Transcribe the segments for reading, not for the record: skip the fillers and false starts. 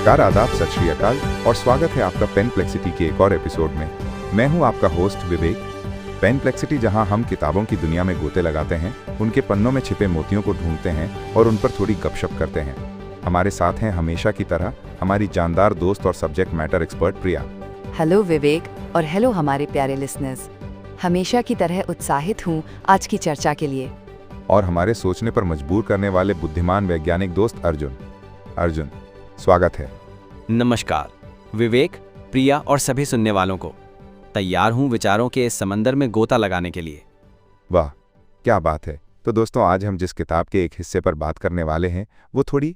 नमस्कार, आदाब, सत श्री अकाल और स्वागत है आपका पेनप्लेक्सिटी के एक और एपिसोड में। मैं हूं आपका होस्ट विवेक। पेनप्लेक्सिटी, जहां हम किताबों की दुनिया में गोते लगाते हैं, उनके पन्नों में छिपे मोतियों को ढूंढते हैं और उन पर थोड़ी गपशप करते हैं। हमारे साथ हैं हमेशा की तरह हमारी जानदार दोस्त और सब्जेक्ट मैटर एक्सपर्ट प्रिया। हेलो विवेक और हेलो हमारे प्यारे लिसनर्स। हमेशा की तरह उत्साहित हूँ आज की चर्चा के लिए। और हमारे सोचने पर मजबूर करने वाले बुद्धिमान वैज्ञानिक दोस्त अर्जुन, स्वागत है। नमस्कार विवेक, प्रिया और सभी सुनने वालों को। तैयार हूँ विचारों के इस समंदर में गोता लगाने के लिए। वाह, क्या बात है। तो दोस्तों, आज हम जिस किताब के एक हिस्से पर बात करने वाले हैं वो थोड़ी,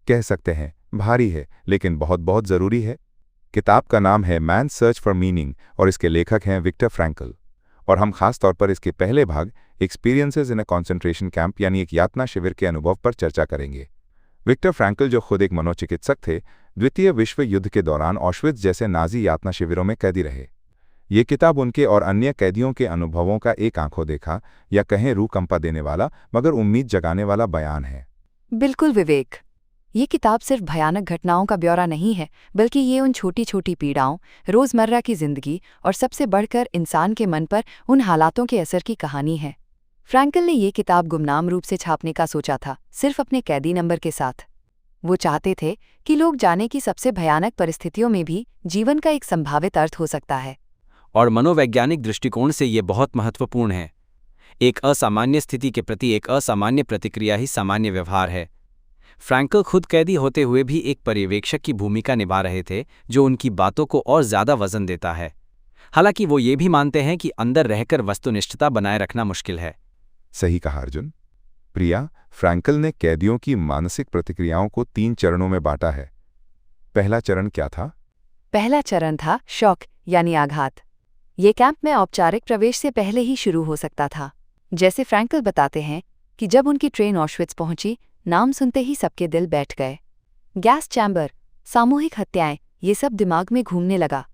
कह सकते हैं, भारी है, लेकिन बहुत बहुत ज़रूरी है। किताब का नाम है मैन सर्च फॉर मीनिंग और इसके लेखक हैं विक्टर फ्रैंकल। और हम खास तौर पर इसके पहले भाग experiences in a concentration camp यानी एक यातना शिविर के अनुभव पर चर्चा करेंगे। विक्टर फ्रैंकल, जो खुद एक मनोचिकित्सक थे, द्वितीय विश्व युद्ध के दौरान ऑश्विट्ज़ जैसे नाजी यातना शिविरों में कैदी रहे। ये किताब उनके और अन्य कैदियों के अनुभवों का एक आंखों देखा या कहें रूह कंपा देने वाला मगर उम्मीद जगाने वाला बयान है। बिल्कुल विवेक, ये किताब सिर्फ भयानक घटनाओं का ब्यौरा नहीं है, बल्कि ये उन छोटी छोटी पीड़ाओं, रोज़मर्रा की जिंदगी और सबसे बढ़कर इंसान के मन पर उन हालातों के असर की कहानी है। फ्रैंकल ने ये किताब गुमनाम रूप से छापने का सोचा था, सिर्फ अपने कैदी नंबर के साथ। वो चाहते थे कि लोग जाने कि सबसे भयानक परिस्थितियों में भी जीवन का एक संभावित अर्थ हो सकता है। और मनोवैज्ञानिक दृष्टिकोण से ये बहुत महत्वपूर्ण है। एक असामान्य स्थिति के प्रति एक असामान्य प्रतिक्रिया ही सामान्य व्यवहार है। फ्रैंकल खुद कैदी होते हुए भी एक पर्यवेक्षक की भूमिका निभा रहे थे, जो उनकी बातों को और ज्यादा वजन देता है। हालांकि वो ये भी मानते हैं कि अंदर रहकर वस्तुनिष्ठता बनाए रखना मुश्किल है। सही कहा अर्जुन। प्रिया, फ्रैंकल ने कैदियों की मानसिक प्रतिक्रियाओं को 3 चरणों में बांटा है। पहला चरण क्या था? पहला चरण था शॉक यानी आघात। ये कैंप में औपचारिक प्रवेश से पहले ही शुरू हो सकता था। जैसे फ्रैंकल बताते हैं कि जब उनकी ट्रेन ऑश्विट्ज़ पहुंची, नाम सुनते ही सबके दिल बैठ गए। गैस चैम्बर, सामूहिक हत्याएं, ये सब दिमाग में घूमने लगा।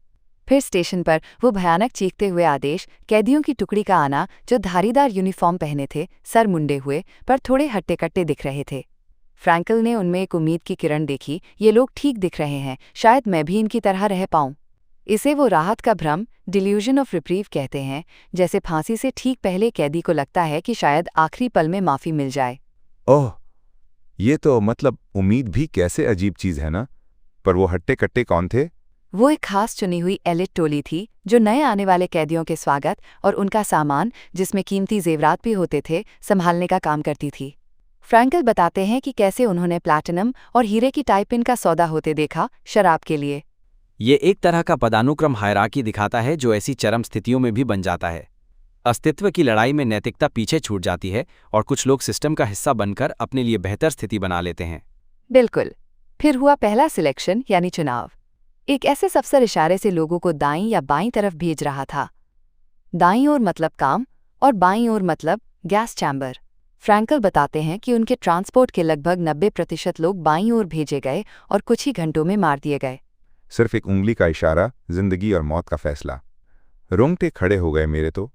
फिर स्टेशन पर वो भयानक चीखते हुए आदेश, कैदियों की टुकड़ी का आना जो धारीदार यूनिफॉर्म पहने थे, सर मुंडे हुए पर थोड़े हट्टे कट्टे दिख रहे थे। फ्रैंकल ने उनमें एक उम्मीद की किरण देखी, ये लोग ठीक दिख रहे हैं, शायद मैं भी इनकी तरह रह पाऊं। इसे वो राहत का भ्रम, डिल्यूजन ऑफ रिप्रीव कहते हैं, जैसे फांसी से ठीक पहले कैदी को लगता है कि शायद आखिरी पल में माफी मिल जाए। ओह, ये तो मतलब उम्मीद भी कैसे अजीब चीज है ना। पर वो हट्टे कट्टे कौन थे? वो एक खास चुनी हुई एलिट टोली थी जो नए आने वाले कैदियों के स्वागत और उनका सामान, जिसमें कीमती जेवरात भी होते थे, संभालने का काम करती थी। फ्रैंकल बताते हैं कि कैसे उन्होंने प्लैटिनम और हीरे की टाइपिन का सौदा होते देखा, शराब के लिए। ये एक तरह का पदानुक्रम हायरार्की दिखाता है जो ऐसी चरम स्थितियों में भी बन जाता है। अस्तित्व की लड़ाई में नैतिकता पीछे छूट जाती है और कुछ लोग सिस्टम का हिस्सा बनकर अपने लिए बेहतर स्थिति बना लेते हैं। बिल्कुल। फिर हुआ पहला सिलेक्शन यानी चुनाव। एक ऐसे अफसर इशारे से लोगों को दाईं या बाईं तरफ भेज रहा था। दाईं ओर मतलब काम और बाईं ओर मतलब गैस चैम्बर। फ्रैंकल बताते हैं कि उनके ट्रांसपोर्ट के लगभग 90% लोग बाईं ओर भेजे गए और कुछ ही घंटों में मार दिए गए। सिर्फ एक उंगली का इशारा, जिंदगी और मौत का फैसला। रोंगटे खड़े हो गए मेरे तो।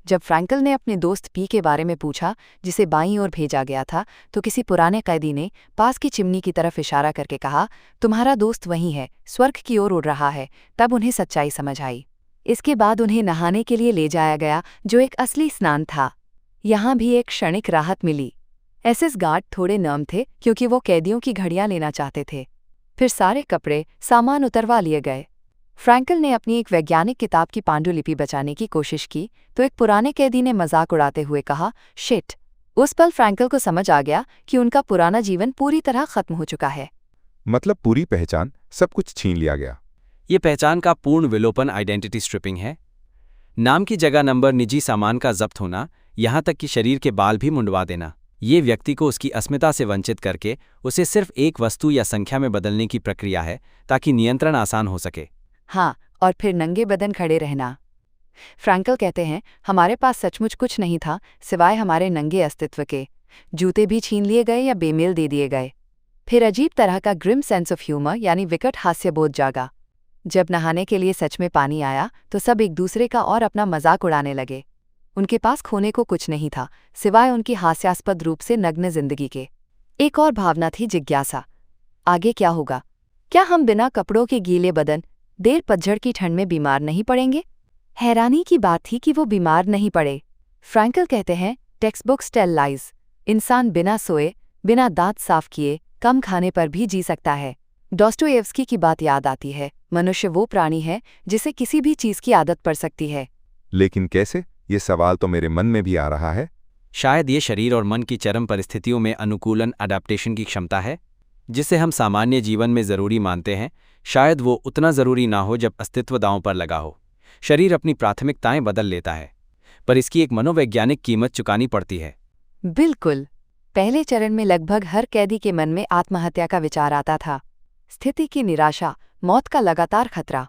जब फ्रैंकल ने अपने दोस्त पी के बारे में पूछा, जिसे बाईं ओर भेजा गया था, तो किसी पुराने कैदी ने पास की चिमनी की तरफ इशारा करके कहा, तुम्हारा दोस्त वहीं है, स्वर्ग की ओर उड़ रहा है। तब उन्हें सच्चाई समझ आई। इसके बाद उन्हें नहाने के लिए ले जाया गया, जो एक असली स्नान था। यहाँ भी एक क्षणिक राहत मिली। एसएस गार्ड थोड़े नर्म थे क्योंकि वो कैदियों की घड़ियां लेना चाहते थे। फिर सारे कपड़े, सामान उतरवा लिए गए। फ्रैंकल ने अपनी एक वैज्ञानिक किताब की पांडुलिपि बचाने की कोशिश की तो एक पुराने कैदी ने मजाक उड़ाते हुए कहा, शिट। उस पल फ्रैंकल को समझ आ गया कि उनका पुराना जीवन पूरी तरह खत्म हो चुका है। मतलब पूरी पहचान, सब कुछ छीन लिया गया। ये पहचान का पूर्ण विलोपन आइडेंटिटी स्ट्रिपिंग है। नाम की जगह नंबर, निजी सामान का जब्त होना, यहाँ तक कि शरीर के बाल भी मुंडवा देना। ये व्यक्ति को उसकी अस्मिता से वंचित करके उसे सिर्फ एक वस्तु या संख्या में बदलने की प्रक्रिया है ताकि नियंत्रण आसान हो सके। हाँ, और फिर नंगे बदन खड़े रहना। फ्रैंकल कहते हैं, हमारे पास सचमुच कुछ नहीं था सिवाय हमारे नंगे अस्तित्व के। जूते भी छीन लिए गए या बेमेल दे दिए गए। फिर अजीब तरह का ग्रिम सेंस ऑफ ह्यूमर यानी विकट हास्यबोध जागा। जब नहाने के लिए सच में पानी आया तो सब एक दूसरे का और अपना मजाक उड़ाने लगे। उनके पास खोने को कुछ नहीं था सिवाय उनकी हास्यास्पद रूप से नग्न जिंदगी के। एक और भावना थी जिज्ञासा। आगे क्या होगा? क्या हम बिना कपड़ों के गीले बदन देर पतझड़ की ठंड में बीमार नहीं पड़ेंगे? हैरानी की बात थी कि वो बीमार नहीं पड़े। फ्रैंकल कहते हैं, टेक्स्ट बुक्स टेल लाइज। इंसान बिना सोए, बिना दांत साफ किए, कम खाने पर भी जी सकता है। डॉस्टोयेव्स्की की बात याद आती है, मनुष्य वो प्राणी है जिसे किसी भी चीज की आदत पड़ सकती है। लेकिन कैसे? ये सवाल तो मेरे मन में भी आ रहा है। शायद ये शरीर और मन की चरम परिस्थितियों में अनुकूलन अडैप्टेशन की क्षमता है, जिसे हम सामान्य जीवन में ज़रूरी मानते हैं। शायद वो उतना ज़रूरी ना हो जब अस्तित्व दांव पर लगा हो। शरीर अपनी प्राथमिकताएं बदल लेता है, पर इसकी एक मनोवैज्ञानिक कीमत चुकानी पड़ती है। बिल्कुल। पहले चरण में लगभग हर कैदी के मन में आत्महत्या का विचार आता था। स्थिति की निराशा, मौत का लगातार खतरा।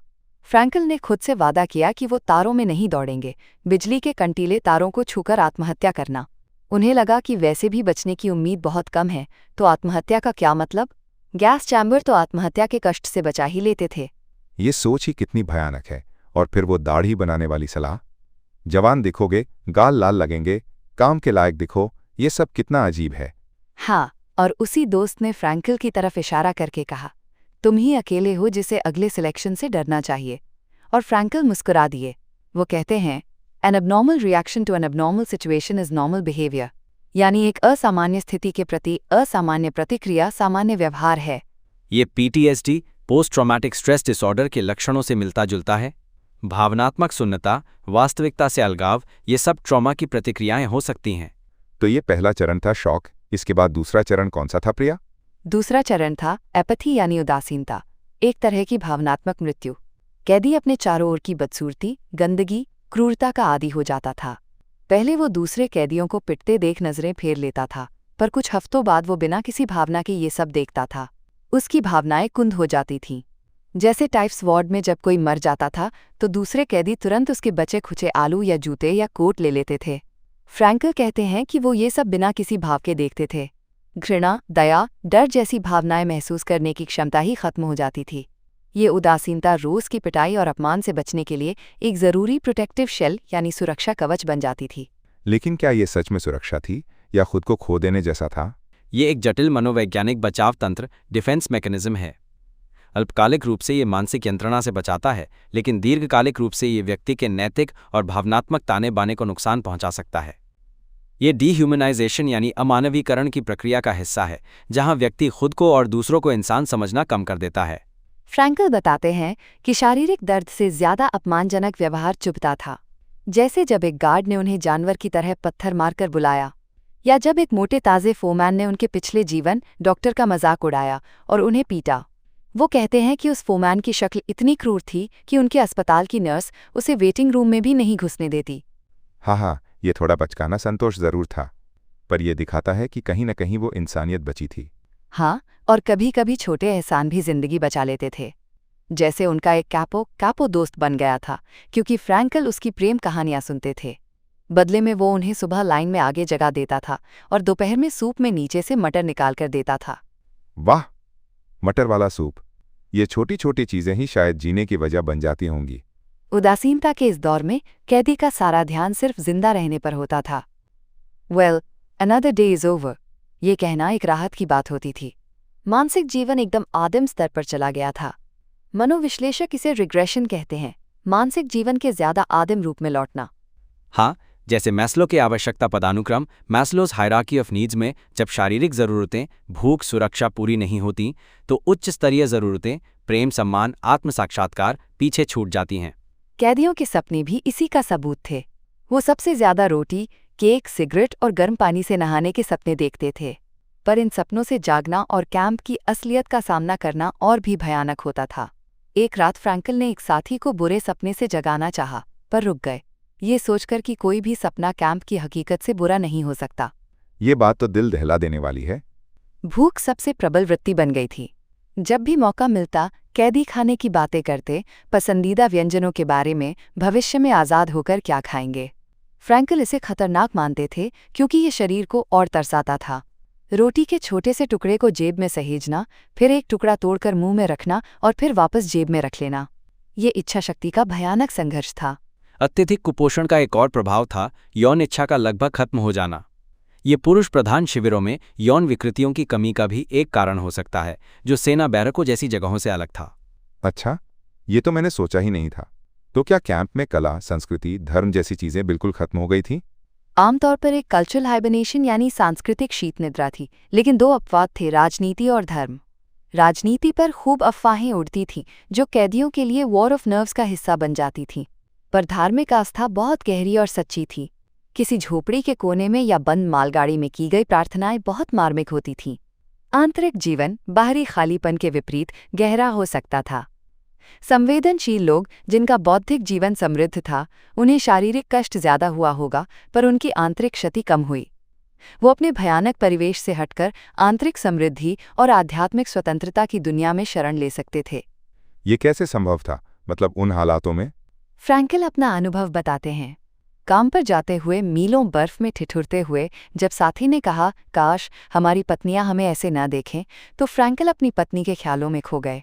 फ्रैंकल ने खुद से वादा किया कि वो तारों में नहीं दौड़ेंगे, बिजली के कंटीले तारों को छूकर आत्महत्या करना। उन्हें लगा कि वैसे भी बचने की उम्मीद बहुत कम है, तो आत्महत्या का क्या मतलब? गैस चैम्बर तो आत्महत्या के कष्ट से बचा ही लेते थे। ये सोच ही कितनी भयानक है। और फिर वो दाढ़ी बनाने वाली सलाह, जवान दिखोगे, गाल लाल लगेंगे, काम के लायक दिखो, ये सब कितना अजीब है। हाँ, और उसी दोस्त ने फ्रैंकल की तरफ इशारा करके कहा, तुम ही अकेले हो जिसे अगले सिलेक्शन से डरना चाहिए। और फ्रैंकल मुस्कुरा दिए। वो कहते हैं, an abnormal reaction to an abnormal situation is normal behaviour. यानी एक असामान्य स्थिति के प्रति असामान्य प्रतिक्रिया सामान्य व्यवहार है। ये PTSD, post traumatic stress disorder के लक्षणों से मिलता जुलता है। भावनात्मक शून्यता, वास्तविकता से अलगाव, ये सब ट्रॉमा की प्रतिक्रियाएं हो सकती हैं। तो ये पहला चरण था शॉक। इसके बाद दूसरा चरण कौन सा था प्रिया? दूसरा चरण था एपैथी यानी उदासीनता, एक तरह की भावनात्मक मृत्यु। कैदी अपने चारों ओर की बदसूरती, गंदगी, क्रूरता का आदी हो जाता था। पहले वो दूसरे कैदियों को पिटते देख नजरें फेर लेता था, पर कुछ हफ्तों बाद वो बिना किसी भावना के ये सब देखता था। उसकी भावनाएं कुंद हो जाती थीं। जैसे टाइप्स वार्ड में जब कोई मर जाता था तो दूसरे कैदी तुरंत उसके बचे खुचे आलू या जूते या कोट ले लेते थे। फ्रैंकल कहते हैं कि वो ये सब बिना किसी भाव के देखते थे। घृणा, दया, डर जैसी भावनाएं महसूस करने की क्षमता ही खत्म हो जाती थी। ये उदासीनता रोज की पिटाई और अपमान से बचने के लिए एक जरूरी प्रोटेक्टिव शेल यानी सुरक्षा कवच बन जाती थी। लेकिन क्या ये सच में सुरक्षा थी या खुद को खो देने जैसा था? ये एक जटिल मनोवैज्ञानिक बचाव तंत्र, डिफेंस मैकेनिज्म है। अल्पकालिक रूप से ये मानसिक यंत्रणा से बचाता है, लेकिन दीर्घकालिक रूप से ये व्यक्ति के नैतिक और भावनात्मक ताने बाने को नुकसान पहुंचा सकता है। ये डीह्यूमनाइजेशन यानी अमानवीकरण की प्रक्रिया का हिस्सा है, जहां व्यक्ति खुद को और दूसरों को इंसान समझना कम कर देता है। फ्रैंकल बताते हैं कि शारीरिक दर्द से ज्यादा अपमानजनक व्यवहार चुभता था, जैसे जब एक गार्ड ने उन्हें जानवर की तरह पत्थर मारकर बुलाया, या जब एक मोटे ताजे फोमैन ने उनके पिछले जीवन डॉक्टर का मजाक उड़ाया और उन्हें पीटा। वो कहते हैं कि उस फोमैन की शक्ल इतनी क्रूर थी कि उनके अस्पताल की नर्स उसे वेटिंग रूम में भी नहीं घुसने देती। हाँ, ये थोड़ा बचकाना संतोष जरूर था, पर यह दिखाता है कि कहीं न कहीं वो इंसानियत बची थी। हाँ, और कभी कभी छोटे एहसान भी जिंदगी बचा लेते थे। जैसे उनका एक कैपो दोस्त बन गया था, क्योंकि फ्रैंकल उसकी प्रेम कहानियां सुनते थे। बदले में वो उन्हें सुबह लाइन में आगे जगह देता था और दोपहर में सूप में नीचे से मटर निकाल कर देता था। वाह, मटर वाला सूप! ये छोटी छोटी चीजें ही शायद जीने की वजह बन जाती होंगी। उदासीनता के इस दौर में कैदी का सारा ध्यान सिर्फ जिंदा रहने पर होता था। Well, another day is over, ये कहना एक राहत की बात होती थी। मानसिक जीवन एकदम आदिम स्तर पर चला गया था। मनोविश्लेषक इसे रिग्रेशन कहते हैं, मानसिक जीवन के ज्यादा आदिम रूप में लौटना। हाँ, जैसे मैस्लो के आवश्यकता पदानुक्रम, मैस्लोज हायरार्की ऑफ नीड्स में जब शारीरिक ज़रूरतें, भूख, सुरक्षा पूरी नहीं होती, तो उच्च स्तरीय ज़रूरतें, प्रेम, सम्मान, आत्म साक्षात्कार पीछे छूट जाती हैं। कैदियों के सपने भी इसी का सबूत थे। वो सबसे ज्यादा रोटी, केक, सिगरेट और गर्म पानी से नहाने के सपने देखते थे। पर इन सपनों से जागना और कैंप की असलियत का सामना करना और भी भयानक होता था। एक रात फ्रैंकल ने एक साथी को बुरे सपने से जगाना चाहा, पर रुक गए, ये सोचकर कि कोई भी सपना कैंप की हकीकत से बुरा नहीं हो सकता। ये बात तो दिल दहला देने वाली है। भूख सबसे प्रबल वृत्ति बन गई थी। जब भी मौका मिलता, कैदी खाने की बातें करते, पसंदीदा व्यंजनों के बारे में, भविष्य में आज़ाद होकर क्या खाएंगे। फ्रैंकल इसे खतरनाक मानते थे क्योंकि ये शरीर को और तरसाता था। रोटी के छोटे से टुकड़े को जेब में सहेजना, फिर एक टुकड़ा तोड़कर मुंह में रखना और फिर वापस जेब में रख लेना, ये इच्छा शक्ति का भयानक संघर्ष था। अत्यधिक कुपोषण का एक और प्रभाव था यौन इच्छा का लगभग खत्म हो जाना। ये पुरुष प्रधान शिविरों में यौन विकृतियों की कमी का भी एक कारण हो सकता है, जो सेना बैरकों जैसी जगहों से अलग था। अच्छा, ये तो मैंने सोचा ही नहीं था। तो क्या कैंप में कला, संस्कृति, धर्म जैसी चीजें बिल्कुल खत्म हो गई थीं? आमतौर पर एक कल्चरल हाइबरनेशन यानी सांस्कृतिक शीत निद्रा थी, लेकिन दो अपवाद थे, राजनीति और धर्म। राजनीति पर खूब अफवाहें उड़ती थीं, जो कैदियों के लिए वॉर ऑफ नर्व्स का हिस्सा बन जाती थीं। पर धार्मिक आस्था बहुत गहरी और सच्ची थी। किसी झोपड़ी के कोने में या बंद मालगाड़ी में की गई प्रार्थनाएं बहुत मार्मिक होती थीं। आंतरिक जीवन बाहरी खालीपन के विपरीत गहरा हो सकता था। संवेदनशील लोग, जिनका बौद्धिक जीवन समृद्ध था, उन्हें शारीरिक कष्ट ज्यादा हुआ होगा, पर उनकी आंतरिक क्षति कम हुई। वो अपने भयानक परिवेश से हटकर आंतरिक समृद्धि और आध्यात्मिक स्वतंत्रता की दुनिया में शरण ले सकते थे। ये कैसे संभव था, मतलब उन हालातों में? फ्रैंकल अपना अनुभव बताते हैं। काम पर जाते हुए मीलों बर्फ में ठिठुरते हुए जब साथी ने कहा, काश हमारी पत्नियां हमें ऐसे न देखें, तो फ्रैंकल अपनी पत्नी के ख्यालों में खो गए।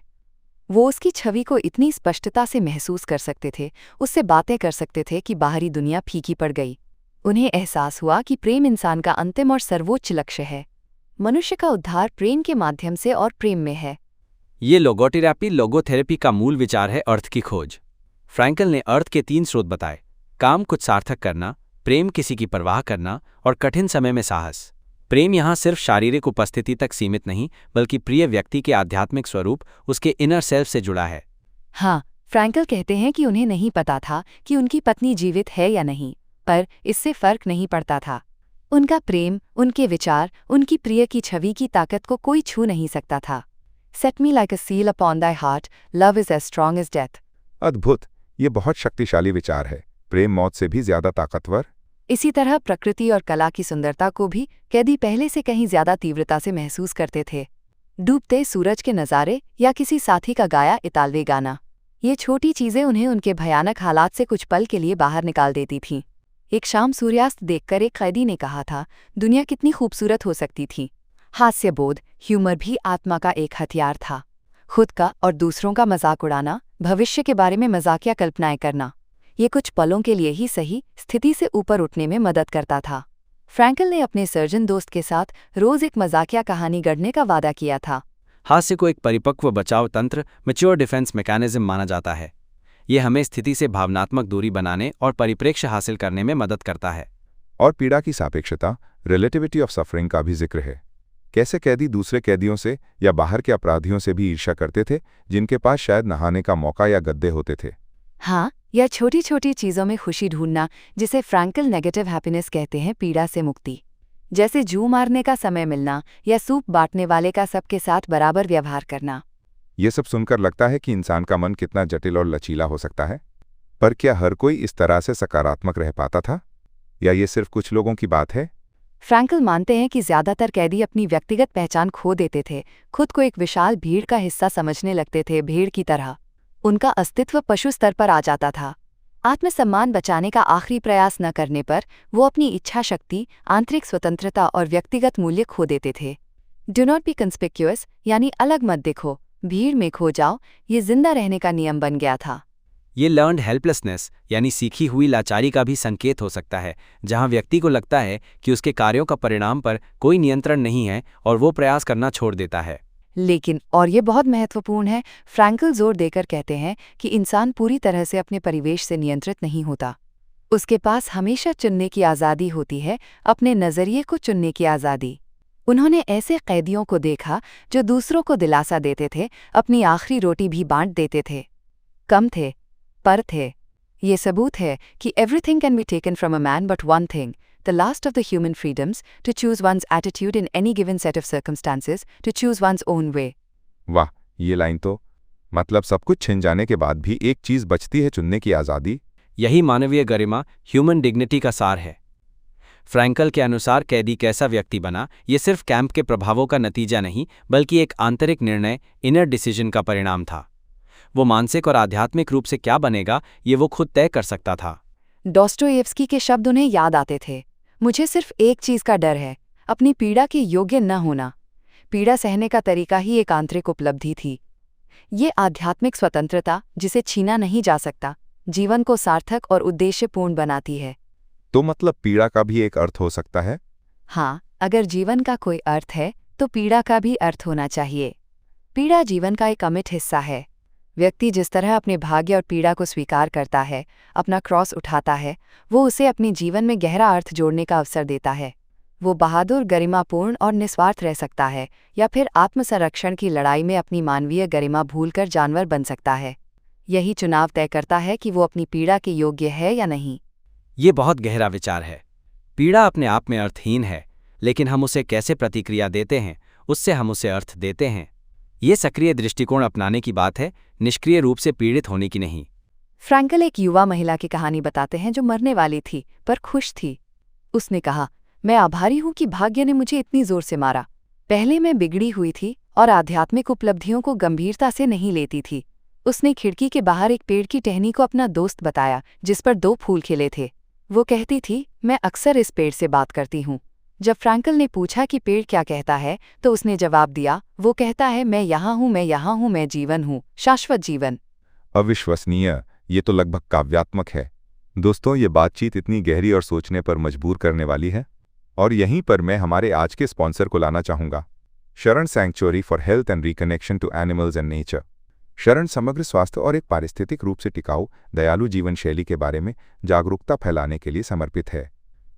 वो उसकी छवि को इतनी स्पष्टता से महसूस कर सकते थे, उससे बातें कर सकते थे कि बाहरी दुनिया फीकी पड़ गई। उन्हें एहसास हुआ कि प्रेम इंसान का अंतिम और सर्वोच्च लक्ष्य है। मनुष्य का उद्धार प्रेम के माध्यम से और प्रेम में है। ये लोगोथेरेपी का मूल विचार है, अर्थ की खोज। फ्रैंकल ने अर्थ के 3 स्रोत बताए: काम कुछ सार्थक करना, प्रेम किसी की परवाह करना और कठिन समय में साहस। प्रेम यहाँ सिर्फ शारीरिक उपस्थिति तक सीमित नहीं, बल्कि प्रिय व्यक्ति के आध्यात्मिक स्वरूप, उसके इनर सेल्फ से जुड़ा है। हाँ, फ्रैंकल कहते हैं कि उन्हें नहीं पता था कि उनकी पत्नी जीवित है या नहीं, पर इससे फर्क नहीं पड़ता था। उनका प्रेम, उनके विचार, उनकी प्रिय की छवि की ताकत को कोई छू नहीं सकता था। Set me like a seal upon thy heart, love is as strong as death. अद्भुत! ये बहुत शक्तिशाली विचार है। प्रेम मौत से भी ज्यादा ताकतवर। इसी तरह प्रकृति और कला की सुंदरता को भी कैदी पहले से कहीं ज्यादा तीव्रता से महसूस करते थे। डूबते सूरज के नज़ारे या किसी साथी का गाया इतालवी गाना, ये छोटी चीजें उन्हें उनके भयानक हालात से कुछ पल के लिए बाहर निकाल देती थीं। एक शाम सूर्यास्त देखकर एक कैदी ने कहा था, दुनिया कितनी खूबसूरत हो सकती थी। हास्यबोध, ह्यूमर भी आत्मा का एक हथियार था। खुद का और दूसरों का मजाक उड़ाना, भविष्य के बारे में मजाकिया कल्पनाएं करना, ये कुछ पलों के लिए ही सही स्थिति से ऊपर उठने में मदद करता था। फ्रैंकल ने अपने सर्जन दोस्त के साथ रोज एक मजाकिया कहानी गढ़ने का वादा किया था। हास्य को एक परिपक्व बचाव तंत्र, मैच्योर डिफेंस मैकेनिज्म माना जाता है। ये हमें स्थिति से भावनात्मक दूरी बनाने और परिप्रेक्ष्य हासिल करने में मदद करता है। और पीड़ा की सापेक्षता, रिलेटिविटी ऑफ सफरिंग का भी जिक्र है। कैसे कैदी दूसरे कैदियों से या बाहर के अपराधियों से भी ईर्ष्या करते थे, जिनके पास शायद नहाने का मौका या गद्दे होते थे। हाँ, या छोटी छोटी चीज़ों में खुशी ढूंढना, जिसे फ्रैंकल नेगेटिव हैप्पीनेस कहते हैं, पीड़ा से मुक्ति। जैसे जू मारने का समय मिलना या सूप बांटने वाले का सबके साथ बराबर व्यवहार करना। ये सब सुनकर लगता है कि इंसान का मन कितना जटिल और लचीला हो सकता है। पर क्या हर कोई इस तरह से सकारात्मक रह पाता था, या ये सिर्फ कुछ लोगों की बात है? फ्रैंकल मानते हैं कि ज्यादातर कैदी अपनी व्यक्तिगत पहचान खो देते थे, खुद को एक विशाल भीड़ का हिस्सा समझने लगते थे, भीड़ की तरह। उनका अस्तित्व पशु स्तर पर आ जाता था। आत्मसम्मान बचाने का आखिरी प्रयास न करने पर वो अपनी इच्छा शक्ति, आंतरिक स्वतंत्रता और व्यक्तिगत मूल्य खो देते थे। डू नॉट बी कंस्पिक्यूअस, यानी अलग मत दिखो, भीड़ में खो जाओ, ये जिंदा रहने का नियम बन गया था। ये लर्न्ड हेल्पलेसनेस यानी सीखी हुई लाचारी का भी संकेत हो सकता है, जहां व्यक्ति को लगता है कि उसके कार्यों का परिणाम पर कोई नियंत्रण नहीं है और वो प्रयास करना छोड़ देता है। लेकिन, और ये बहुत महत्वपूर्ण है, फ्रैंकल जोर देकर कहते हैं कि इंसान पूरी तरह से अपने परिवेश से नियंत्रित नहीं होता। उसके पास हमेशा चुनने की आज़ादी होती है, अपने नज़रिए को चुनने की आज़ादी। उन्होंने ऐसे कैदियों को देखा जो दूसरों को दिलासा देते थे, अपनी आखिरी रोटी भी बांट देते थे। कम थे, पर थे। ये सबूत है कि everything can be taken from a man but one thing, the last of the human freedoms, to choose one's attitude in any given set of circumstances, to choose one's own way. वाह, ये line तो मतलब सब कुछ छिन जाने के बाद भी एक चीज बचती है, चुनने की आज़ादी। यही मानवीय गरिमा, ह्यूमन डिग्निटी का सार है। फ्रैंकल के अनुसार कैदी कैसा व्यक्ति बना, ये सिर्फ कैंप के प्रभावों का नतीजा नहीं, बल्कि एक आंतरिक निर्णय, इनर डिसीजन का परिणाम था। वो मानसिक और आध्यात्मिक रूप से क्या बनेगा, ये वो खुद तय कर सकता था। डॉस्टोयेव्स्की के शब्द उन्हें याद आते थे, मुझे सिर्फ एक चीज का डर है, अपनी पीड़ा के योग्य न होना। पीड़ा सहने का तरीका ही एक आंतरिक उपलब्धि थी। ये आध्यात्मिक स्वतंत्रता, जिसे छीना नहीं जा सकता, जीवन को सार्थक और उद्देश्यपूर्ण बनाती है। तो मतलब पीड़ा का भी एक अर्थ हो सकता है, हाँ, अगर जीवन का कोई अर्थ है तो पीड़ा का भी अर्थ होना चाहिए। पीड़ा जीवन का एक अमिट हिस्सा है। व्यक्ति जिस तरह अपने भाग्य और पीड़ा को स्वीकार करता है, अपना क्रॉस उठाता है, वो उसे अपने जीवन में गहरा अर्थ जोड़ने का अवसर देता है। वो बहादुर, गरिमापूर्ण और निस्वार्थ रह सकता है, या फिर आत्मसंरक्षण की लड़ाई में अपनी मानवीय गरिमा भूलकर जानवर बन सकता है। यही चुनाव तय करता है कि वो अपनी पीड़ा के योग्य है या नहीं। ये बहुत गहरा विचार है। पीड़ा अपने आप में अर्थहीन है, लेकिन हम उसे कैसे प्रतिक्रिया देते हैं, उससे हम उसे अर्थ देते हैं। ये सक्रिय दृष्टिकोण अपनाने की बात है, निष्क्रिय रूप से पीड़ित होने की नहीं। फ्रैंकल एक युवा महिला की कहानी बताते हैं जो मरने वाली थी पर खुश थी। उसने कहा, मैं आभारी हूं कि भाग्य ने मुझे इतनी जोर से मारा। पहले मैं बिगड़ी हुई थी और आध्यात्मिक उपलब्धियों को गंभीरता से नहीं लेती थी। उसने खिड़की के बाहर एक पेड़ की टहनी को अपना दोस्त बताया जिस पर 2 फूल खिले थे। वो कहती थी, मैं अक्सर इस पेड़ से बात करती हूँ। जब फ्रैंकल ने पूछा कि पेड़ क्या कहता है, तो उसने जवाब दिया, वो कहता है, मैं यहाँ हूँ, मैं यहाँ हूँ, मैं जीवन हूँ, शाश्वत जीवन। अविश्वसनीय, ये तो लगभग काव्यात्मक है। दोस्तों, ये बातचीत इतनी गहरी और सोचने पर मजबूर करने वाली है। और यहीं पर मैं हमारे आज के स्पॉन्सर को लाना चाहूँगा, Sharan sanctuary for health and reconnection to animals and nature. Sharan समग्र स्वास्थ्य और एक पारिस्थितिक रूप से टिकाऊ, दयालु जीवन शैली के बारे में जागरूकता फैलाने के लिए समर्पित है।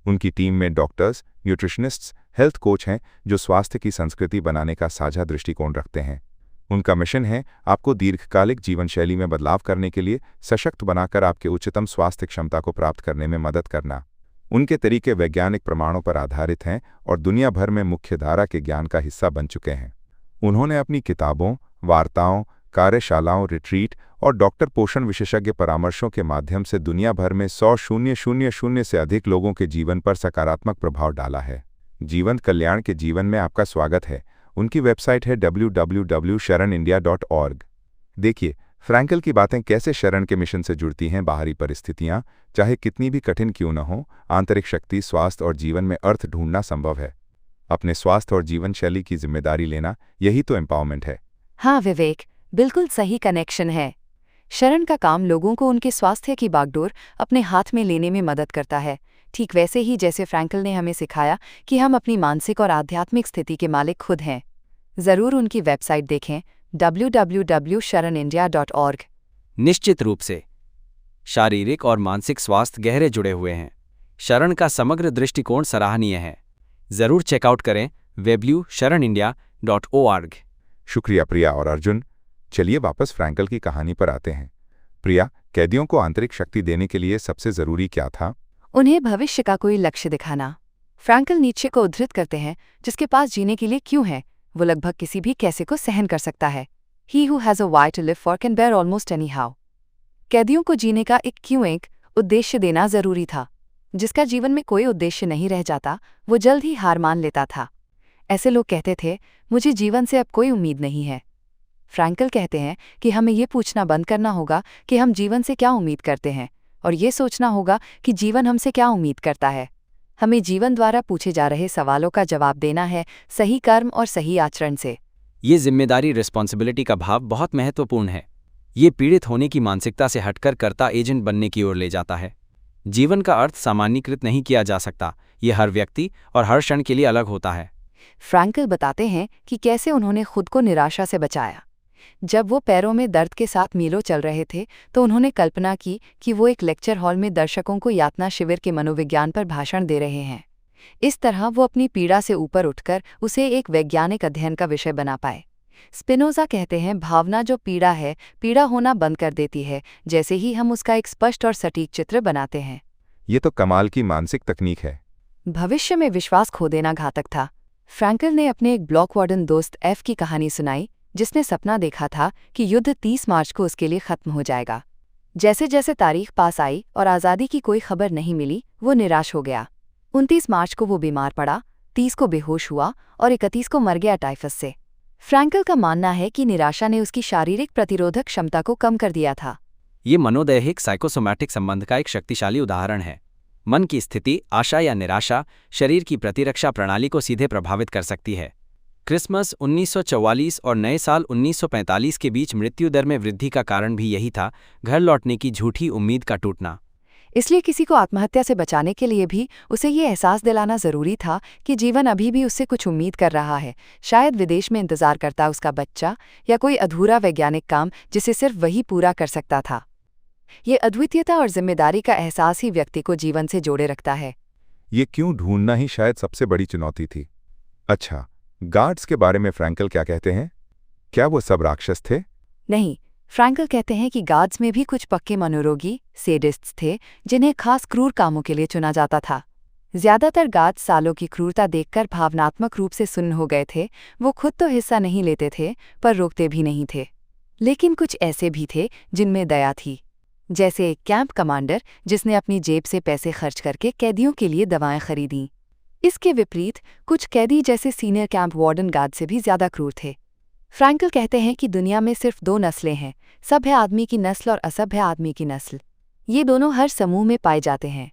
उनकी टीम में डॉक्टर्स, न्यूट्रिशनिस्ट्स, हेल्थ कोच हैं जो स्वास्थ्य की संस्कृति बनाने का साझा दृष्टिकोण रखते हैं। उनका मिशन है आपको दीर्घकालिक जीवन शैली में बदलाव करने के लिए सशक्त बनाकर आपके उच्चतम स्वास्थ्य क्षमता को प्राप्त करने में मदद करना। उनके तरीके वैज्ञानिक प्रमाणों पर आधारित हैं और दुनिया भर में मुख्यधारा के ज्ञान का हिस्सा बन चुके हैं। उन्होंने अपनी किताबों, वार्ताओं, कार्यशालाओं, रिट्रीट और डॉक्टर पोषण विशेषज्ञ परामर्शों के माध्यम से दुनिया भर में 100,000 से अधिक लोगों के जीवन पर सकारात्मक प्रभाव डाला है। जीवंत कल्याण के जीवन में आपका स्वागत है। उनकी वेबसाइट है www.sharanindia.org। देखिए, फ्रैंकल की बातें कैसे शरण के मिशन से जुड़ती हैं। बाहरी परिस्थितियां चाहे कितनी भी कठिन क्यों न हो, आंतरिक शक्ति, स्वास्थ्य और जीवन में अर्थ ढूंढना संभव है। अपने स्वास्थ्य और जीवन शैली की जिम्मेदारी लेना, यही तो एम्पावरमेंट है। हाँ विवेक, बिल्कुल सही कनेक्शन है। शरण का काम लोगों को उनके स्वास्थ्य की बागडोर अपने हाथ में लेने में मदद करता है, ठीक वैसे ही जैसे फ्रैंकल ने हमें सिखाया कि हम अपनी मानसिक और आध्यात्मिक स्थिति के मालिक खुद हैं। ज़रूर उनकी वेबसाइट देखें, www.sharanindia.org। निश्चित रूप से शारीरिक और मानसिक स्वास्थ्य गहरे जुड़े हुए हैं। शरण का समग्र दृष्टिकोण सराहनीय है। जरूर चेकआउट करें www.sharanindia.org। शुक्रिया प्रिया और अर्जुन। चलिए वापस फ्रैंकल की कहानी पर आते हैं। प्रिया, कैदियों को आंतरिक शक्ति देने के लिए सबसे जरूरी क्या था? उन्हें भविष्य का कोई लक्ष्य दिखाना। फ्रैंकल नीचे को उद्धृत करते हैं, जिसके पास जीने के लिए क्यों है, वो लगभग किसी भी कैसे को सहन कर सकता है। He who has a why to live for can bear almost anyhow। कैदियों को जीने का एक उद्देश्य देना जरूरी था। जिसका जीवन में कोई उद्देश्य नहीं रह जाता, वो जल्द ही हार मान लेता था। ऐसे लोग कहते थे, मुझे जीवन से अब कोई उम्मीद नहीं है। फ्रैंकल कहते हैं कि हमें ये पूछना बंद करना होगा कि हम जीवन से क्या उम्मीद करते हैं, और ये सोचना होगा कि जीवन हमसे क्या उम्मीद करता है। हमें जीवन द्वारा पूछे जा रहे सवालों का जवाब देना है, सही कर्म और सही आचरण से। ये जिम्मेदारी, रिस्पॉन्सिबिलिटी का भाव बहुत महत्वपूर्ण है। ये पीड़ित होने की मानसिकता से हटकर कर्ता एजेंट बनने की ओर ले जाता है। जीवन का अर्थ सामान्यीकृत नहीं किया जा सकता, ये हर व्यक्ति और हर क्षण के लिए अलग होता है। फ्रैंकल बताते हैं कि कैसे उन्होंने खुद को निराशा से बचाया। जब वो पैरों में दर्द के साथ मीलों चल रहे थे, तो उन्होंने कल्पना की कि वो एक लेक्चर हॉल में दर्शकों को यातना शिविर के मनोविज्ञान पर भाषण दे रहे हैं। इस तरह वो अपनी पीड़ा से ऊपर उठकर उसे एक वैज्ञानिक अध्ययन का विषय बना पाए। स्पिनोजा कहते हैं, भावना जो पीड़ा है, पीड़ा होना बंद कर देती है, जैसे ही हम उसका एक स्पष्ट और सटीक चित्र बनाते हैं। ये तो कमाल की मानसिक तकनीक है। भविष्य में विश्वास खो देना घातक था। फ्रैंकल ने अपने एक ब्लॉक वार्डन दोस्त एफ की कहानी सुनाई, जिसने सपना देखा था कि युद्ध 30 मार्च को उसके लिए खत्म हो जाएगा। जैसे जैसे तारीख पास आई और आज़ादी की कोई खबर नहीं मिली, वो निराश हो गया। 29 मार्च को वो बीमार पड़ा, 30 को बेहोश हुआ और 31 को मर गया टाइफस से। फ्रैंकल का मानना है कि निराशा ने उसकी शारीरिक प्रतिरोधक क्षमता को कम कर दिया था। ये मनोदैहिक साइकोसोमैटिक संबंध का एक शक्तिशाली उदाहरण है। मन की स्थिति, आशा या निराशा, शरीर की प्रतिरक्षा प्रणाली को सीधे प्रभावित कर सकती है। क्रिसमस 1944 और नए साल 1945 के बीच मृत्यु दर में वृद्धि का कारण भी यही था, घर लौटने की झूठी उम्मीद का टूटना। इसलिए किसी को आत्महत्या से बचाने के लिए भी उसे ये एहसास दिलाना ज़रूरी था कि जीवन अभी भी उससे कुछ उम्मीद कर रहा है, शायद विदेश में इंतज़ार करता उसका बच्चा या कोई अधूरा वैज्ञानिक काम जिसे सिर्फ वही पूरा कर सकता था। ये अद्वितीयता और जिम्मेदारी का एहसास ही व्यक्ति को जीवन से जोड़े रखता है। ये क्यों ढूंढना ही शायद सबसे बड़ी चुनौती थी। अच्छा, गार्ड्स के बारे में फ्रैंकल क्या कहते हैं? क्या वो सब राक्षस थे? नहीं, फ्रैंकल कहते हैं कि गार्ड्स में भी कुछ पक्के मनोरोगी सेडिस्ट्स थे जिन्हें खास क्रूर कामों के लिए चुना जाता था। ज्यादातर गार्ड्स सालों की क्रूरता देखकर भावनात्मक रूप से सुन्न हो गए थे। वो खुद तो हिस्सा नहीं लेते थे पर रोकते भी नहीं थे। लेकिन कुछ ऐसे भी थे जिनमें दया थी, जैसे एक कैंप कमांडर जिसने अपनी जेब से पैसे खर्च करके कैदियों के लिए दवाएं खरीदीं। इसके विपरीत कुछ कैदी जैसे सीनियर कैंप वार्डन गार्ड से भी ज्यादा क्रूर थे। फ्रैंकल कहते हैं कि दुनिया में सिर्फ 2 नस्लें हैं, सभ्य आदमी की नस्ल और असभ्य आदमी की नस्ल। ये दोनों हर समूह में पाए जाते हैं।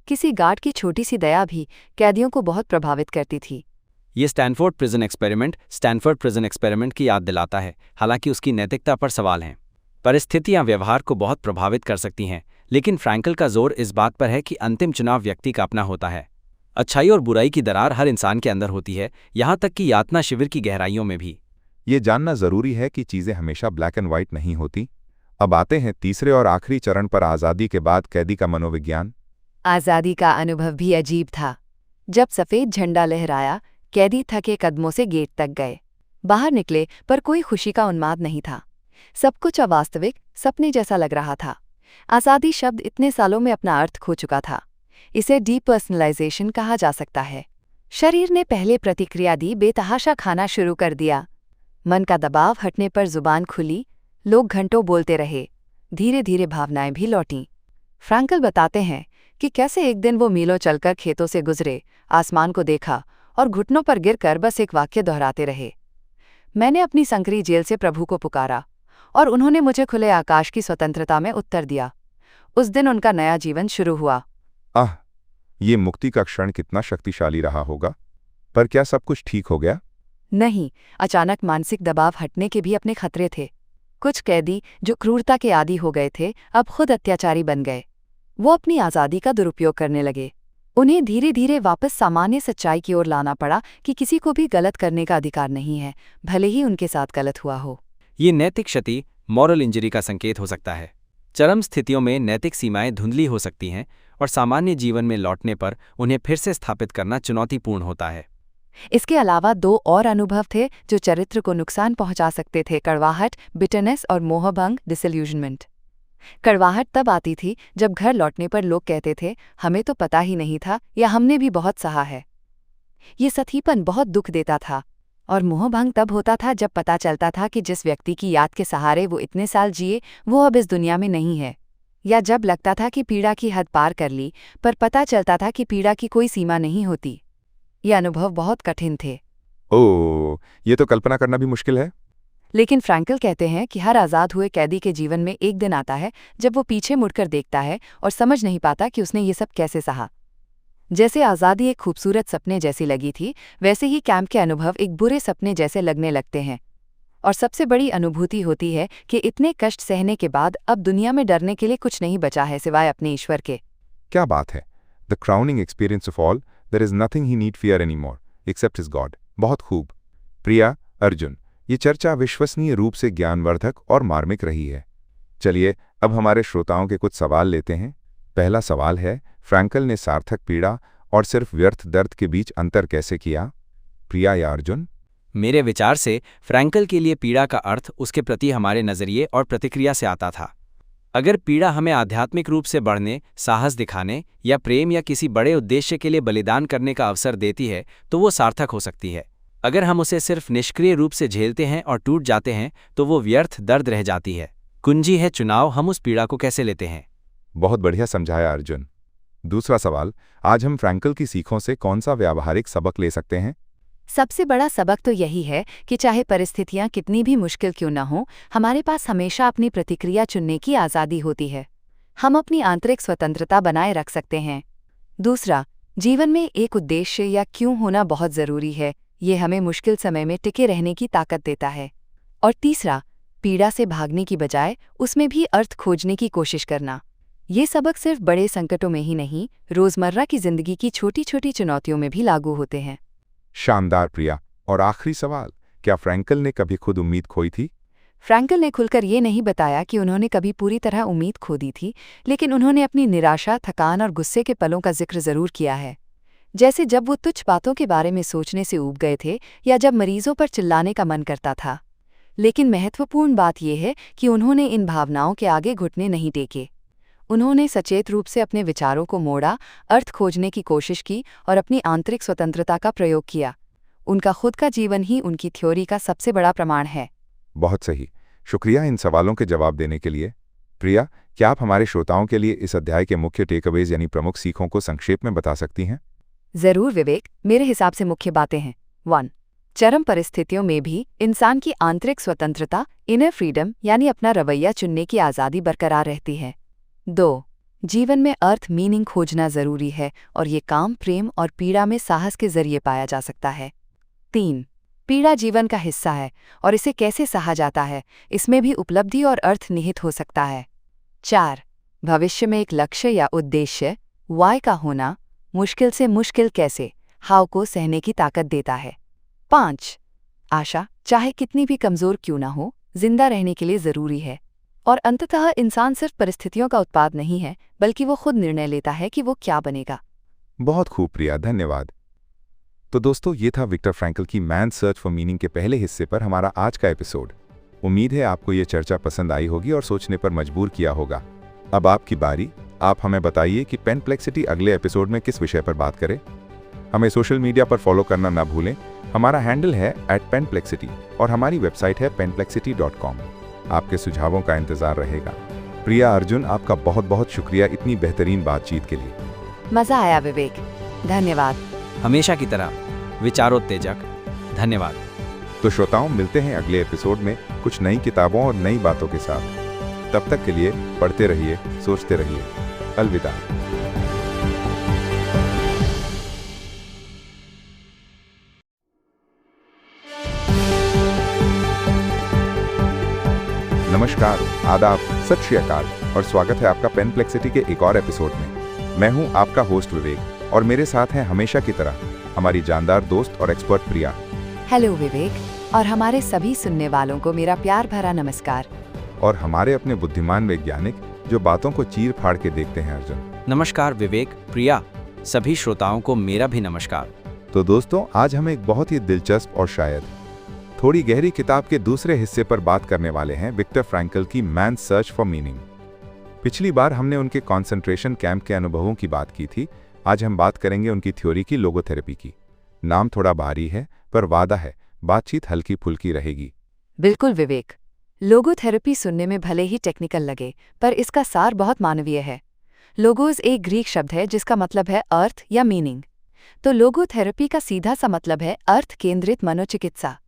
किसी गार्ड की छोटी सी दया भी कैदियों को बहुत प्रभावित करती थी। ये स्टैनफोर्ड प्रिजन एक्सपेरिमेंट की याद दिलाता है। हालांकि उसकी नैतिकता पर सवाल हैं। परिस्थितियां व्यवहार को बहुत प्रभावित कर सकती हैं, लेकिन फ्रैंकल का जोर इस बात पर है कि अंतिम चुनाव व्यक्ति का अपना होता है। अच्छाई और बुराई की दरार हर इंसान के अंदर होती है, यहाँ तक कि यातना शिविर की गहराइयों में भी। ये जानना जरूरी है कि चीजें हमेशा ब्लैक एंड व्हाइट नहीं होती। अब आते हैं तीसरे और आखिरी चरण पर, आज़ादी के बाद कैदी का मनोविज्ञान। आज़ादी का अनुभव भी अजीब था। जब सफ़ेद झंडा लहराया, कैदी थके कदमों से गेट तक गए। बाहर निकले पर कोई खुशी का उन्माद नहीं था। सब कुछ अवास्तविक सपने जैसा लग रहा था। आज़ादी शब्द इतने सालों में अपना अर्थ खो चुका था। इसे डीपर्सनलाइजेशन कहा जा सकता है। शरीर ने पहले प्रतिक्रिया दी, बेतहाशा खाना शुरू कर दिया। मन का दबाव हटने पर जुबान खुली, लोग घंटों बोलते रहे। धीरे धीरे भावनाएं भी लौटीं। फ्रैंकल बताते हैं कि कैसे एक दिन वो मीलों चलकर खेतों से गुजरे, आसमान को देखा और घुटनों पर गिरकर बस एक वाक्य दोहराते रहे, मैंने अपनी संकरी जेल से प्रभु को पुकारा और उन्होंने मुझे खुले आकाश की स्वतंत्रता में उत्तर दिया। उस दिन उनका नया जीवन शुरू हुआ। आह, ये मुक्ति का क्षण कितना शक्तिशाली रहा होगा। पर क्या सब कुछ ठीक हो गया? नहीं, अचानक मानसिक दबाव हटने के भी अपने खतरे थे। कुछ कैदी जो क्रूरता के आदी हो गए थे अब खुद अत्याचारी बन गए। वो अपनी आज़ादी का दुरुपयोग करने लगे। उन्हें धीरे धीरे वापस सामान्य सच्चाई की ओर लाना पड़ा कि किसी को भी गलत करने का अधिकार नहीं है, भले ही उनके साथ गलत हुआ हो। ये नैतिक क्षति, मॉरल इंजरी का संकेत हो सकता है। चरम स्थितियों में नैतिक सीमाएं धुंधली हो सकती हैं और सामान्य जीवन में लौटने पर उन्हें फिर से स्थापित करना चुनौतीपूर्ण होता है। इसके अलावा 2 और अनुभव थे जो चरित्र को नुकसान पहुंचा सकते थे, कड़वाहट, बिटरनेस और मोहभंग, डिसल्यूजनमेंट। कड़वाहट तब आती थी जब घर लौटने पर लोग कहते थे, हमें तो पता ही नहीं था या हमने भी बहुत सहा है। ये सतीपन बहुत दुख देता था। और मोहभंग तब होता था जब पता चलता था कि जिस व्यक्ति की याद के सहारे वो इतने साल जिए वो अब इस दुनिया में नहीं है, या जब लगता था कि पीड़ा की हद पार कर ली पर पता चलता था कि पीड़ा की कोई सीमा नहीं होती। ये अनुभव बहुत कठिन थे। ओह, ये तो कल्पना करना भी मुश्किल है। लेकिन फ्रैंकल कहते हैं कि हर आज़ाद हुए कैदी के जीवन में एक दिन आता है जब वो पीछे मुड़कर देखता है और समझ नहीं पाता कि उसने ये सब कैसे सहा। जैसे आज़ादी एक खूबसूरत सपने जैसी लगी थी, वैसे ही कैंप के अनुभव एक बुरे सपने जैसे लगने लगते हैं। और सबसे बड़ी अनुभूति होती है कि इतने कष्ट सहने के बाद अब दुनिया में डरने के लिए कुछ नहीं बचा है सिवाय अपने ईश्वर के। क्या बात है। The crowning experience of all, there is nothing he need fear anymore except his God. बहुत खूब। प्रिया, अर्जुन, ये चर्चा विश्वसनीय रूप से ज्ञानवर्धक और मार्मिक रही है। चलिए अब हमारे श्रोताओं के कुछ सवाल लेते हैं। पहला सवाल है, फ्रैंकल ने सार्थक पीड़ा और सिर्फ व्यर्थ दर्द के बीच अंतर कैसे किया? प्रिया या अर्जुन? मेरे विचार से फ्रैंकल के लिए पीड़ा का अर्थ उसके प्रति हमारे नजरिए और प्रतिक्रिया से आता था। अगर पीड़ा हमें आध्यात्मिक रूप से बढ़ने, साहस दिखाने या प्रेम या किसी बड़े उद्देश्य के लिए बलिदान करने का अवसर देती है तो वो सार्थक हो सकती है। अगर हम उसे सिर्फ निष्क्रिय रूप से झेलते हैं और टूट जाते हैं तो वो व्यर्थ दर्द रह जाती है। कुंजी है चुनाव, हम उस पीड़ा को कैसे लेते हैं। बहुत बढ़िया समझाया अर्जुन। दूसरा सवाल, आज हम फ्रैंकल की सीखों से कौन सा व्यावहारिक सबक ले सकते हैं? सबसे बड़ा सबक तो यही है कि चाहे परिस्थितियां कितनी भी मुश्किल क्यों न हो, हमारे पास हमेशा अपनी प्रतिक्रिया चुनने की आज़ादी होती है। हम अपनी आंतरिक स्वतंत्रता बनाए रख सकते हैं। दूसरा, जीवन में एक उद्देश्य या क्यों होना बहुत ज़रूरी है। ये हमें मुश्किल समय में टिके रहने की ताकत देता है। और तीसरा, पीड़ा से भागने की बजाय उसमें भी अर्थ खोजने की कोशिश करना। ये सबक सिर्फ बड़े संकटों में ही नहीं, रोजमर्रा की जिंदगी की छोटी छोटी चुनौतियों में भी लागू होते हैं। शानदार प्रिया। और आखिरी सवाल, क्या फ्रैंकल ने कभी खुद उम्मीद खोई थी? फ्रैंकल ने खुलकर ये नहीं बताया कि उन्होंने कभी पूरी तरह उम्मीद खो दी थी, लेकिन उन्होंने अपनी निराशा, थकान और गुस्से के पलों का जिक्र जरूर किया है। जैसे जब वो तुच्छ बातों के बारे में सोचने से ऊब गए थे या जब मरीजों पर चिल्लाने का मन करता था। लेकिन महत्वपूर्ण बात यह है कि उन्होंने इन भावनाओं के आगे घुटने नहीं टेके। उन्होंने सचेत रूप से अपने विचारों को मोड़ा, अर्थ खोजने की कोशिश की और अपनी आंतरिक स्वतंत्रता का प्रयोग किया। उनका खुद का जीवन ही उनकी थ्योरी का सबसे बड़ा प्रमाण है। बहुत सही। शुक्रिया इन सवालों के जवाब देने के लिए। प्रिया, क्या आप हमारे श्रोताओं के लिए इस अध्याय के मुख्य टेकअवेज यानी प्रमुख सीखों को संक्षेप में बता सकती हैं? जरूर विवेक, मेरे हिसाब से मुख्य बातें हैं। 1. चरम परिस्थितियों में भी इंसान की आंतरिक स्वतंत्रता, इनर फ्रीडम यानी अपना रवैया चुनने की आज़ादी बरकरार रहती है। 2. जीवन में अर्थ, मीनिंग खोजना जरूरी है और ये काम प्रेम और पीड़ा में साहस के जरिए पाया जा सकता है। 3. पीड़ा जीवन का हिस्सा है और इसे कैसे सहा जाता है, इसमें भी उपलब्धि और अर्थ निहित हो सकता है। 4. भविष्य में एक लक्ष्य या उद्देश्य, वाई का होना, मुश्किल से मुश्किल कैसे, हाउ को सहने की ताकत देता है। 5. आशा, चाहे कितनी भी कमजोर क्यों ना हो, जिंदा रहने के लिए जरूरी है। और अंततः इंसान सिर्फ परिस्थितियों का उत्पाद नहीं है, बल्कि वो खुद निर्णय लेता है कि वो क्या बनेगा। बहुत खूब प्रिया, धन्यवाद। तो दोस्तों, ये था विक्टर फ्रैंकल की मैन सर्च फॉर मीनिंग के पहले हिस्से पर हमारा आज का एपिसोड। उम्मीद है आपको ये चर्चा पसंद आई होगी और सोचने पर मजबूर किया होगा। अब आपकी बारी। आप हमें बताइए कि पेनप्लेक्सिटी अगले एपिसोड में किस विषय पर बात करे। हमें सोशल मीडिया पर फॉलो करना ना भूलें। हमारा हैंडल है @penplexity और हमारी वेबसाइट है penplexity.com। आपके सुझावों का इंतजार रहेगा। प्रिया, अर्जुन, आपका बहुत बहुत शुक्रिया इतनी बेहतरीन बातचीत के लिए। मजा आया विवेक, धन्यवाद। हमेशा की तरह विचारोत्तेजक, धन्यवाद। तो श्रोताओं, मिलते हैं अगले एपिसोड में कुछ नई किताबों और नई बातों के साथ। तब तक के लिए पढ़ते रहिए, सोचते रहिए। अलविदा। नमस्कार, आदाब, सत श्री अकाल और स्वागत है आपका पेनप्लेक्सिटी के एक और एपिसोड में। मैं हूं आपका होस्ट विवेक और मेरे साथ हैं हमेशा की तरह हमारी जानदार दोस्त और एक्सपर्ट प्रिया। हेलो विवेक, और हमारे सभी सुनने वालों को मेरा प्यार भरा नमस्कार। और हमारे अपने बुद्धिमान वैज्ञानिक जो बातों को चीर फाड़ के देखते हैं, अर्जुन। नमस्कार विवेक, प्रिया, सभी श्रोताओं को मेरा भी नमस्कार। तो दोस्तों, आज हम एक बहुत ही दिलचस्प और शायद थोड़ी गहरी किताब के दूसरे हिस्से पर बात करने वाले हैं, विक्टर फ्रैंकल की मैन सर्च फॉर मीनिंग। पिछली बार हमने उनके कॉन्सेंट्रेशन कैंप के अनुभवों की बात की थी। आज हम बात करेंगे उनकी थ्योरी की, लोगोथेरेपी की। नाम थोड़ा भारी है, पर वादा है बातचीत हल्की फुल्की रहेगी। बिल्कुल विवेक, लोगोथेरेपी सुनने में भले ही टेक्निकल लगे, पर इसका सार बहुत मानवीय है। लोगोस एक ग्रीक शब्द है जिसका मतलब है अर्थ या मीनिंग। तो लोगोथेरेपी का सीधा सा मतलब है अर्थ केंद्रित मनोचिकित्सा।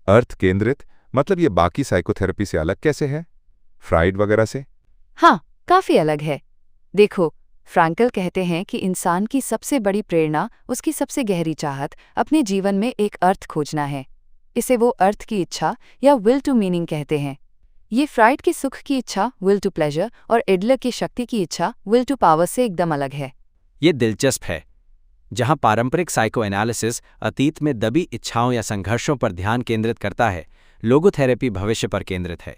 अर्थ केंद्रित मतलब ये बाकी साइकोथेरेपी से अलग कैसे है? फ्राइड वगैरह से? हाँ, काफी अलग है। देखो, फ्रैंकल कहते हैं कि इंसान की सबसे बड़ी प्रेरणा, उसकी सबसे गहरी चाहत अपने जीवन में एक अर्थ खोजना है। इसे वो अर्थ की इच्छा या विल टू मीनिंग कहते हैं। ये फ्राइड की सुख की इच्छा, विल टू प्लेजर, और एडलर की शक्ति की इच्छा, विल टू पावर से एकदम अलग है। ये दिलचस्प है। जहां पारंपरिक साइको एनालिसिस अतीत में दबी इच्छाओं या संघर्षों पर ध्यान केंद्रित करता है, लोगोथेरेपी भविष्य पर केंद्रित है।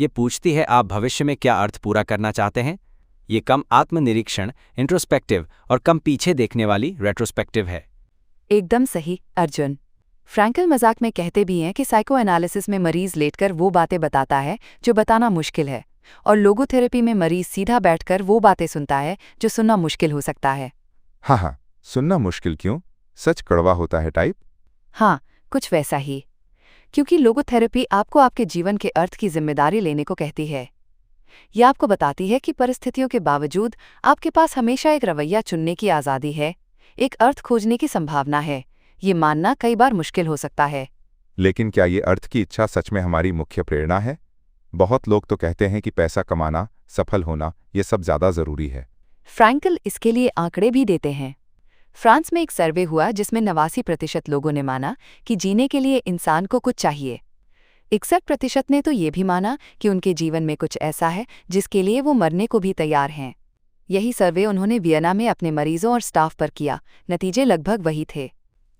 ये पूछती है, आप भविष्य में क्या अर्थ पूरा करना चाहते हैं? ये कम आत्मनिरीक्षण, इंट्रोस्पेक्टिव, और कम पीछे देखने वाली रेट्रोस्पेक्टिव है। एकदम सही अर्जुन। फ्रैंकल मजाक में कहते भी हैं कि साइको एनालिसिस में मरीज लेटकर वो बातें बताता है जो बताना मुश्किल है, और लोगोथेरेपी में मरीज सीधा बैठकर वो बातें सुनता है जो सुनना मुश्किल हो सकता है। हाँ, सुनना मुश्किल क्यों? सच कड़वा होता है टाइप? हाँ, कुछ वैसा ही। क्योंकि लोगोथेरेपी आपको आपके जीवन के अर्थ की जिम्मेदारी लेने को कहती है। यह आपको बताती है कि परिस्थितियों के बावजूद आपके पास हमेशा एक रवैया चुनने की आज़ादी है, एक अर्थ खोजने की संभावना है। ये मानना कई बार मुश्किल हो सकता है। लेकिन क्या ये अर्थ की इच्छा सच में हमारी मुख्य प्रेरणा है? बहुत लोग तो कहते हैं कि पैसा कमाना, सफल होना, ये सब ज्यादा जरूरी है। फ्रैंकल इसके लिए आंकड़े भी देते हैं। फ्रांस में एक सर्वे हुआ जिसमें 89% लोगों ने माना कि जीने के लिए इंसान को कुछ चाहिए। 61% ने तो ये भी माना कि उनके जीवन में कुछ ऐसा है जिसके लिए वो मरने को भी तैयार हैं। यही सर्वे उन्होंने वियना में अपने मरीजों और स्टाफ पर किया। नतीजे लगभग वही थे।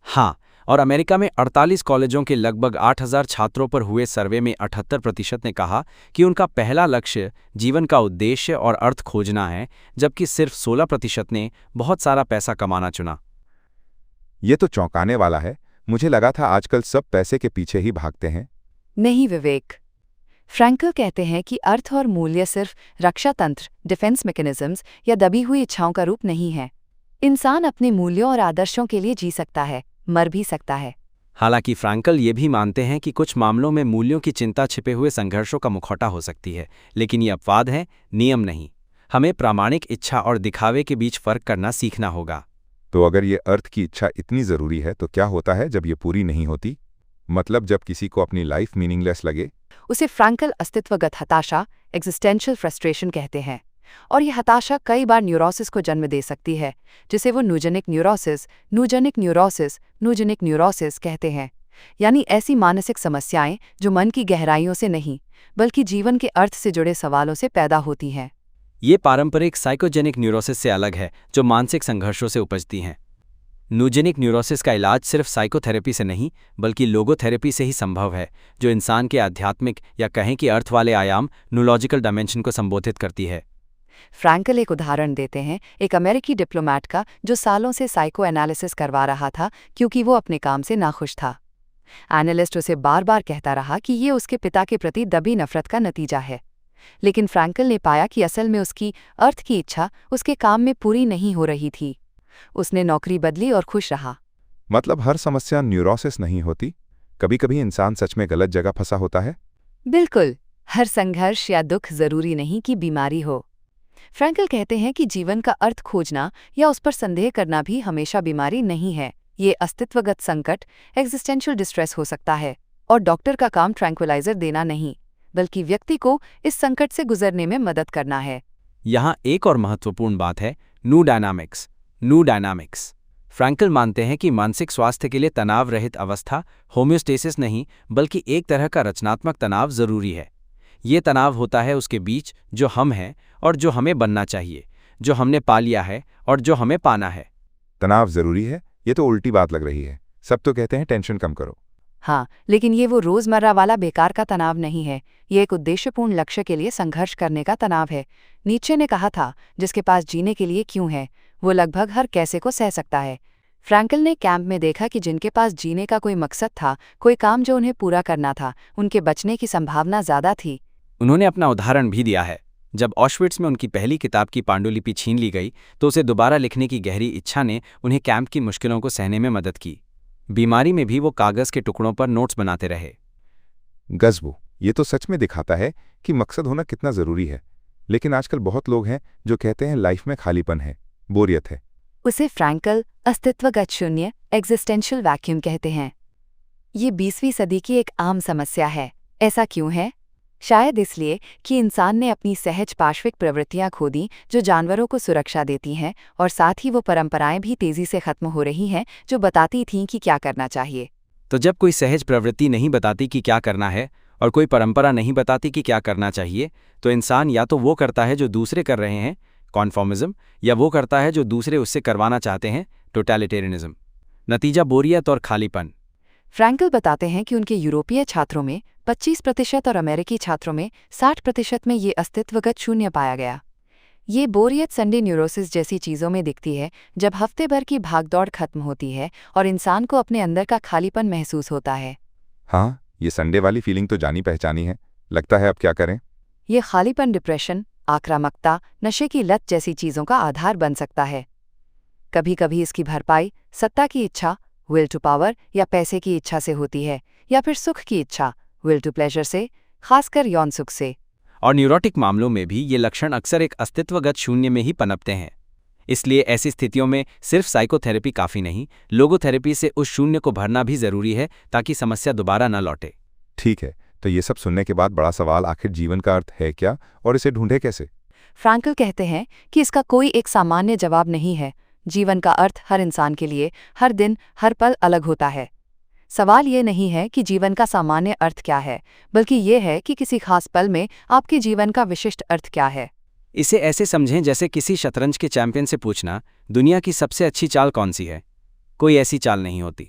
हाँ, और अमेरिका में 48 कॉलेजों के लगभग 8,000 छात्रों पर हुए सर्वे में 78% ने कहा कि उनका पहला लक्ष्य जीवन का उद्देश्य और अर्थ खोजना है, जबकि सिर्फ 16% ने बहुत सारा पैसा कमाना चुना। ये तो चौंकाने वाला है। मुझे लगा था आजकल सब पैसे के पीछे ही भागते हैं। नहीं विवेक, फ्रैंकल कहते हैं कि अर्थ और मूल्य सिर्फ रक्षा तंत्र, डिफेंस मैकेनिज्म्स या दबी हुई इच्छाओं का रूप नहीं है। इंसान अपने मूल्यों और आदर्शों के लिए जी सकता है, मर भी सकता है। हालांकि फ्रैंकल ये भी मानते हैं कि कुछ मामलों में मूल्यों की चिंता छिपे हुए संघर्षों का मुखौटा हो सकती है, लेकिन ये अपवाद है, नियम नहीं। हमें प्रामाणिक इच्छा और दिखावे के बीच फर्क करना सीखना होगा। तो अगर ये अर्थ की इच्छा इतनी ज़रूरी है तो क्या होता है जब ये पूरी नहीं होती? मतलब जब किसी को अपनी लाइफ मीनिंगलेस लगे? उसे फ्रैंकल अस्तित्वगत हताशा, एग्जिस्टेंशियल फ्रस्ट्रेशन कहते हैं। और यह हताशा कई बार न्यूरोसिस को जन्म दे सकती है, जिसे वो न्यूजेनिक न्यूरोसिस कहते हैं। यानी ऐसी मानसिक समस्याएं जो मन की गहराइयों से नहीं, बल्कि जीवन के अर्थ से जुड़े सवालों से पैदा होती हैं। ये पारंपरिक साइकोजेनिक न्यूरोसिस से अलग है, जो मानसिक संघर्षों से उपजती हैं। न्यूजेनिक न्यूरोसिस का इलाज सिर्फ साइकोथेरेपी से नहीं, बल्कि लोगोथेरेपी से ही संभव है, जो इंसान के आध्यात्मिक या कहें कि अर्थ वाले आयाम, न्यूरोलॉजिकल डायमेंशन को संबोधित करती है। फ्रैंकल एक उदाहरण देते हैं, एक अमेरिकी डिप्लोमैट का जो सालों से साइको एनालिसिस करवा रहा था क्योंकि वो अपने काम से नाखुश था। एनालिस्ट उसे बार बार कहता रहा कि ये उसके पिता के प्रति दबी नफरत का नतीजा है। लेकिन फ्रैंकल ने पाया कि असल में उसकी अर्थ की इच्छा उसके काम में पूरी नहीं हो रही थी। उसने नौकरी बदली और खुश रहा। मतलब हर समस्या न्यूरोसिस नहीं होती, कभी कभी इंसान सच में गलत जगह फंसा होता है। बिल्कुल, हर संघर्ष या दुख जरूरी नहीं कि बीमारी हो। फ्रैंकल कहते हैं कि जीवन का अर्थ खोजना या उस पर संदेह करना भी हमेशा बीमारी नहीं है। ये अस्तित्वगत संकट, एग्जिस्टेंशियल डिस्ट्रेस हो सकता है, और डॉक्टर का काम ट्रैंक्विलाइजर देना नहीं, बल्कि व्यक्ति को इस संकट से गुजरने में मदद करना है। यहाँ एक और महत्वपूर्ण बात है, न्यू डायनामिक्स। फ्रैंकल मानते हैं कि मानसिक स्वास्थ्य के लिए तनाव रहित अवस्था, होम्योस्टेसिस नहीं, बल्कि एक तरह का रचनात्मक तनाव जरूरी है। ये तनाव होता है उसके बीच जो हम हैं और जो हमें बनना चाहिए, जो हमने पा लिया है और जो हमें पाना है। तनाव जरूरी है, ये तो उल्टी बात लग रही है। सब तो कहते हैं टेंशन कम करो। हाँ, लेकिन ये वो रोजमर्रा वाला बेकार का तनाव नहीं है। ये एक उद्देश्यपूर्ण लक्ष्य के लिए संघर्ष करने का तनाव है। नीचे ने कहा था, जिसके पास जीने के लिए क्यों है, वो लगभग हर कैसे को सह सकता है। फ्रैंकल ने कैंप में देखा कि जिनके पास जीने का कोई मकसद था, कोई काम जो उन्हें पूरा करना था, उनके बचने की संभावना ज्यादा थी। उन्होंने अपना उदाहरण भी दिया है। जब ऑशविट्स में उनकी पहली किताब की पांडुलिपि छीन ली गई, तो उसे दोबारा लिखने की गहरी इच्छा ने उन्हें कैंप की मुश्किलों को सहने में मदद की। बीमारी में भी वो कागज के टुकड़ों पर नोट्स बनाते रहे। गज़बो, ये तो सच में दिखाता है कि मकसद होना कितना जरूरी है। लेकिन आजकल बहुत लोग हैं जो कहते हैं लाइफ में खालीपन है, बोरियत है। उसे फ्रैंकल अस्तित्वगत शून्य, एग्जिस्टेंशियल वैक्यूम कहते हैं। ये 20वीं सदी की एक आम समस्या है। ऐसा क्यों है? शायद इसलिए कि इंसान ने अपनी सहज पार्श्विक प्रवृत्तियां खो दी, जो जानवरों को सुरक्षा देती हैं, और साथ ही वो परंपराएं भी तेजी से खत्म हो रही हैं जो बताती थीं कि क्या करना चाहिए। तो जब कोई सहज प्रवृत्ति नहीं बताती कि क्या करना है और कोई परंपरा नहीं बताती कि क्या करना चाहिए, तो इंसान या तो वो करता है जो दूसरे कर रहे हैं, कॉन्फॉर्मिज्म, या वो करता है जो दूसरे उससे करवाना चाहते हैं, टोटलिटेरियनिज्म। नतीजा बोरियत और खालीपन। फ्रैंकल बताते हैं कि उनके यूरोपीय छात्रों में 25% और अमेरिकी छात्रों में 60% में ये अस्तित्वगत शून्य पाया गया। ये बोरियत संडे न्यूरोसिस जैसी चीज़ों में दिखती है, जब हफ्ते भर की भागदौड़ खत्म होती है और इंसान को अपने अंदर का खालीपन महसूस होता है। हाँ, ये संडे वाली फीलिंग तो जानी पहचानी है। लगता है अब क्या करें? ये खालीपन डिप्रेशन, आक्रामकता, नशे की लत जैसी चीज़ों का आधार बन सकता है। कभी कभी इसकी भरपाई सत्ता की इच्छा, विल टू पावर, या पैसे की इच्छा से होती है, या फिर सुख की इच्छा, विल टू प्लेजर से, खासकर यौन सुख से। और न्यूरोटिक मामलों में भी ये लक्षण अक्सर एक अस्तित्वगत शून्य में ही पनपते हैं। इसलिए ऐसी स्थितियों में सिर्फ साइकोथेरेपी काफ़ी नहीं, लोगोथेरेपी से उस शून्य को भरना भी ज़रूरी है, ताकि समस्या दोबारा न लौटे। ठीक है, तो ये सब सुनने के बाद बड़ा सवाल, आखिर जीवन का अर्थ है क्या और इसे ढूंढे कैसे? फ्रैंकल कहते हैं कि इसका कोई एक सामान्य जवाब नहीं है। जीवन का अर्थ हर इंसान के लिए, हर दिन, हर पल अलग होता है। सवाल ये नहीं है कि जीवन का सामान्य अर्थ क्या है, बल्कि ये है कि किसी खास पल में आपके जीवन का विशिष्ट अर्थ क्या है। इसे ऐसे समझें जैसे किसी शतरंज के चैंपियन से पूछना, दुनिया की सबसे अच्छी चाल कौन सी है। कोई ऐसी चाल नहीं होती।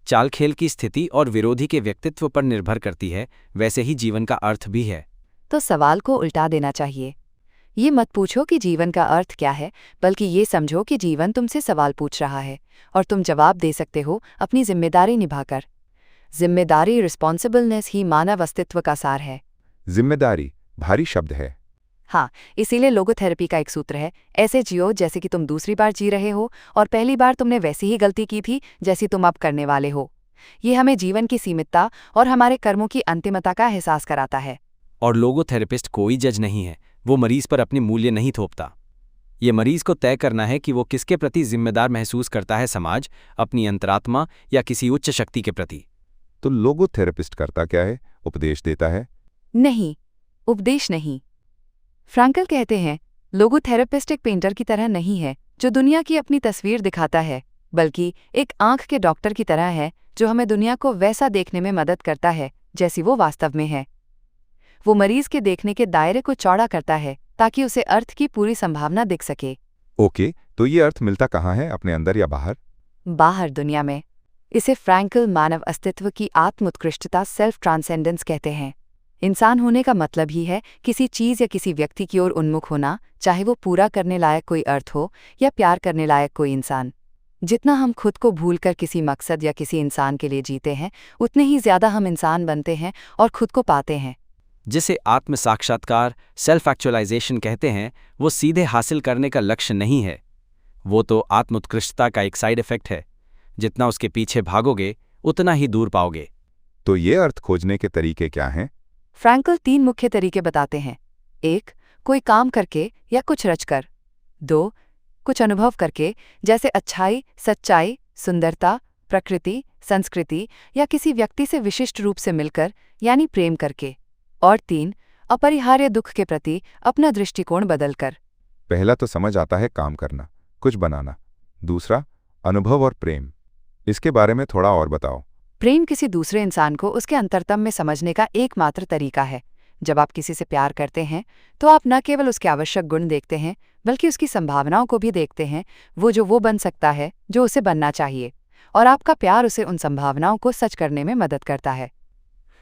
चाल खेल की स्थिति और विरोधी के व्यक्तित्व पर निर्भर करती है, वैसे ही जीवन का अर्थ भी है। तो सवाल को उल्टा देना चाहिए। ये मत पूछो कि जीवन का अर्थ क्या है, बल्कि ये समझो कि जीवन तुमसे सवाल पूछ रहा है और तुम जवाब दे सकते हो अपनी जिम्मेदारी निभाकर। जिम्मेदारी, रिस्पॉन्सिबलनेस ही मानव अस्तित्व का सार है। जिम्मेदारी भारी शब्द है। हाँ, इसीलिए लोगोथेरेपी का एक सूत्र है, ऐसे जियो जैसे कि तुम दूसरी बार जी रहे हो और पहली बार तुमने वैसी ही गलती की थी जैसी तुम अब करने वाले हो। ये हमें जीवन की सीमितता और हमारे कर्मों की अंतिमता का एहसास कराता है। और लोगोथेरेपिस्ट कोई जज नहीं है, वो मरीज पर अपने मूल्य नहीं थोपता। ये मरीज को तय करना है कि वो किसके प्रति जिम्मेदार महसूस करता है, समाज, अपनी अंतरात्मा या किसी उच्च शक्ति के प्रति। तो लोगोथेरेपिस्ट करता क्या है? उपदेश देता है? नहीं, उपदेश नहीं। फ्रैंकल कहते हैं, लोगोथेरेपिस्ट एक पेंटर की तरह नहीं है जो दुनिया की अपनी तस्वीर दिखाता है, बल्कि एक आंख के डॉक्टर की तरह है जो हमें दुनिया को वैसा देखने में मदद करता है जैसी वो वास्तव में है। वो मरीज के देखने के दायरे को चौड़ा करता है ताकि उसे अर्थ की पूरी संभावना दिख सके। ओके, तो ये अर्थ मिलता कहाँ है, अपने अंदर या बाहर? बाहर दुनिया में। इसे फ्रैंकल मानव अस्तित्व की आत्मोत्कृष्टता, सेल्फ ट्रांसेंडेंस कहते हैं। इंसान होने का मतलब ही है किसी चीज या किसी व्यक्ति की ओर उन्मुख होना, चाहे वो पूरा करने लायक कोई अर्थ हो या प्यार करने लायक कोई इंसान। जितना हम खुद को भूलकर किसी मकसद या किसी इंसान के लिए जीते हैं, उतने ही ज्यादा हम इंसान बनते हैं और खुद को पाते हैं। जिसे आत्म साक्षात्कार, सेल्फ एक्चुअलाइजेशन कहते हैं, वो सीधे हासिल करने का लक्ष्य नहीं है। वो तो आत्मोत्कृष्टता का एक साइड इफेक्ट है। जितना उसके पीछे भागोगे उतना ही दूर पाओगे। तो ये अर्थ खोजने के तरीके क्या हैं? फ्रैंकल 3 मुख्य तरीके बताते हैं। 1. कोई काम करके या कुछ रचकर। 2. कुछ अनुभव करके, जैसे अच्छाई, सच्चाई, सुंदरता, प्रकृति, संस्कृति या किसी व्यक्ति से विशिष्ट रूप से मिलकर, यानी प्रेम करके। और 3. अपरिहार्य दुख के प्रति अपना दृष्टिकोण बदलकर। पहला तो समझ आता है, काम करना, कुछ बनाना। दूसरा, अनुभव और प्रेम। इसके बारे में थोड़ा और बताओ। प्रेम किसी दूसरे इंसान को उसके अंतरतम में समझने का एकमात्र तरीका है। जब आप किसी से प्यार करते हैं तो आप न केवल उसके आवश्यक गुण देखते हैं, बल्कि उसकी संभावनाओं को भी देखते हैं, वो बन सकता है जो उसे बनना चाहिए, और आपका प्यार उसे उन संभावनाओं को सच करने में मदद करता है।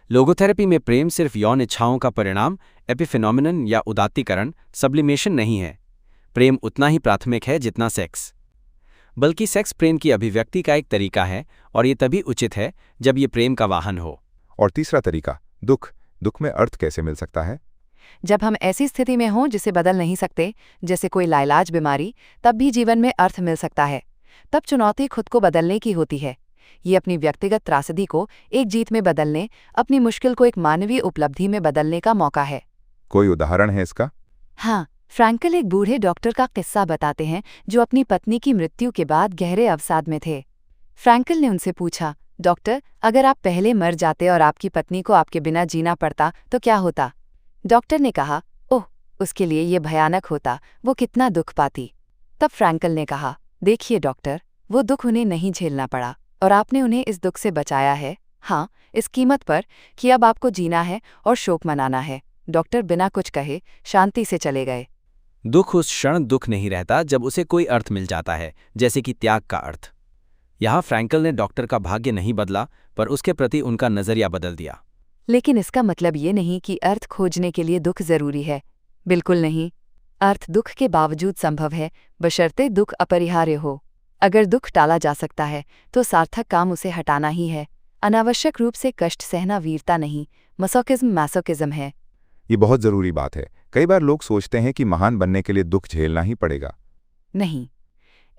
लोगोथेरेपी में प्रेम सिर्फ यौन इच्छाओं का परिणाम, एपिफेनोमेनन या उदात्तीकरण, सब्लिमेशन नहीं है। प्रेम उतना ही प्राथमिक है जितना सेक्स। बल्कि सेक्स प्रेम की अभिव्यक्ति का एक तरीका है, और ये तभी उचित है जब ये प्रेम का वाहन हो। और तीसरा तरीका, दुख। दुख में अर्थ कैसे मिल सकता है? जब हम ऐसी स्थिति में हों जिसे बदल नहीं सकते, जैसे कोई लाइलाज बीमारी, तब भी जीवन में अर्थ मिल सकता है। तब चुनौती खुद को बदलने की होती है। ये अपनी व्यक्तिगत त्रासदी को एक जीत में बदलने, अपनी मुश्किल को एक मानवीय उपलब्धि में बदलने का मौका है। कोई उदाहरण है इसका? हाँ, फ्रैंकल एक बूढ़े डॉक्टर का किस्सा बताते हैं जो अपनी पत्नी की मृत्यु के बाद गहरे अवसाद में थे। फ्रैंकल ने उनसे पूछा, डॉक्टर, अगर आप पहले मर जाते और आपकी पत्नी को आपके बिना जीना पड़ता तो क्या होता? डॉक्टर ने कहा, ओह, उसके लिए ये भयानक होता, वो कितना दुख पाती। तब फ्रैंकल ने कहा, देखिए डॉक्टर, वो दुख उन्हें नहीं झेलना पड़ा और आपने उन्हें इस दुख से बचाया है। हाँ, इस कीमत पर कि अब आपको जीना है और शोक मनाना है। डॉक्टर बिना कुछ कहे शांति से चले गए। दुख उस क्षण दुख नहीं रहता जब उसे कोई अर्थ मिल जाता है, जैसे कि त्याग का अर्थ। यहाँ फ्रैंकल ने डॉक्टर का भाग्य नहीं बदला, पर उसके प्रति उनका नजरिया बदल दिया। लेकिन इसका मतलब ये नहीं कि अर्थ खोजने के लिए दुख जरूरी है। बिल्कुल नहीं। अर्थ दुख के बावजूद संभव है, बशर्ते दुख अपरिहार्य हो। अगर दुख टाला जा सकता है तो सार्थक काम उसे हटाना ही है। अनावश्यक रूप से कष्ट सहना वीरता नहीं, मसोकिज्म मैसोकिज्म है। ये बहुत जरूरी बात है। कई बार लोग सोचते हैं कि महान बनने के लिए दुख झेलना ही पड़ेगा। नहीं।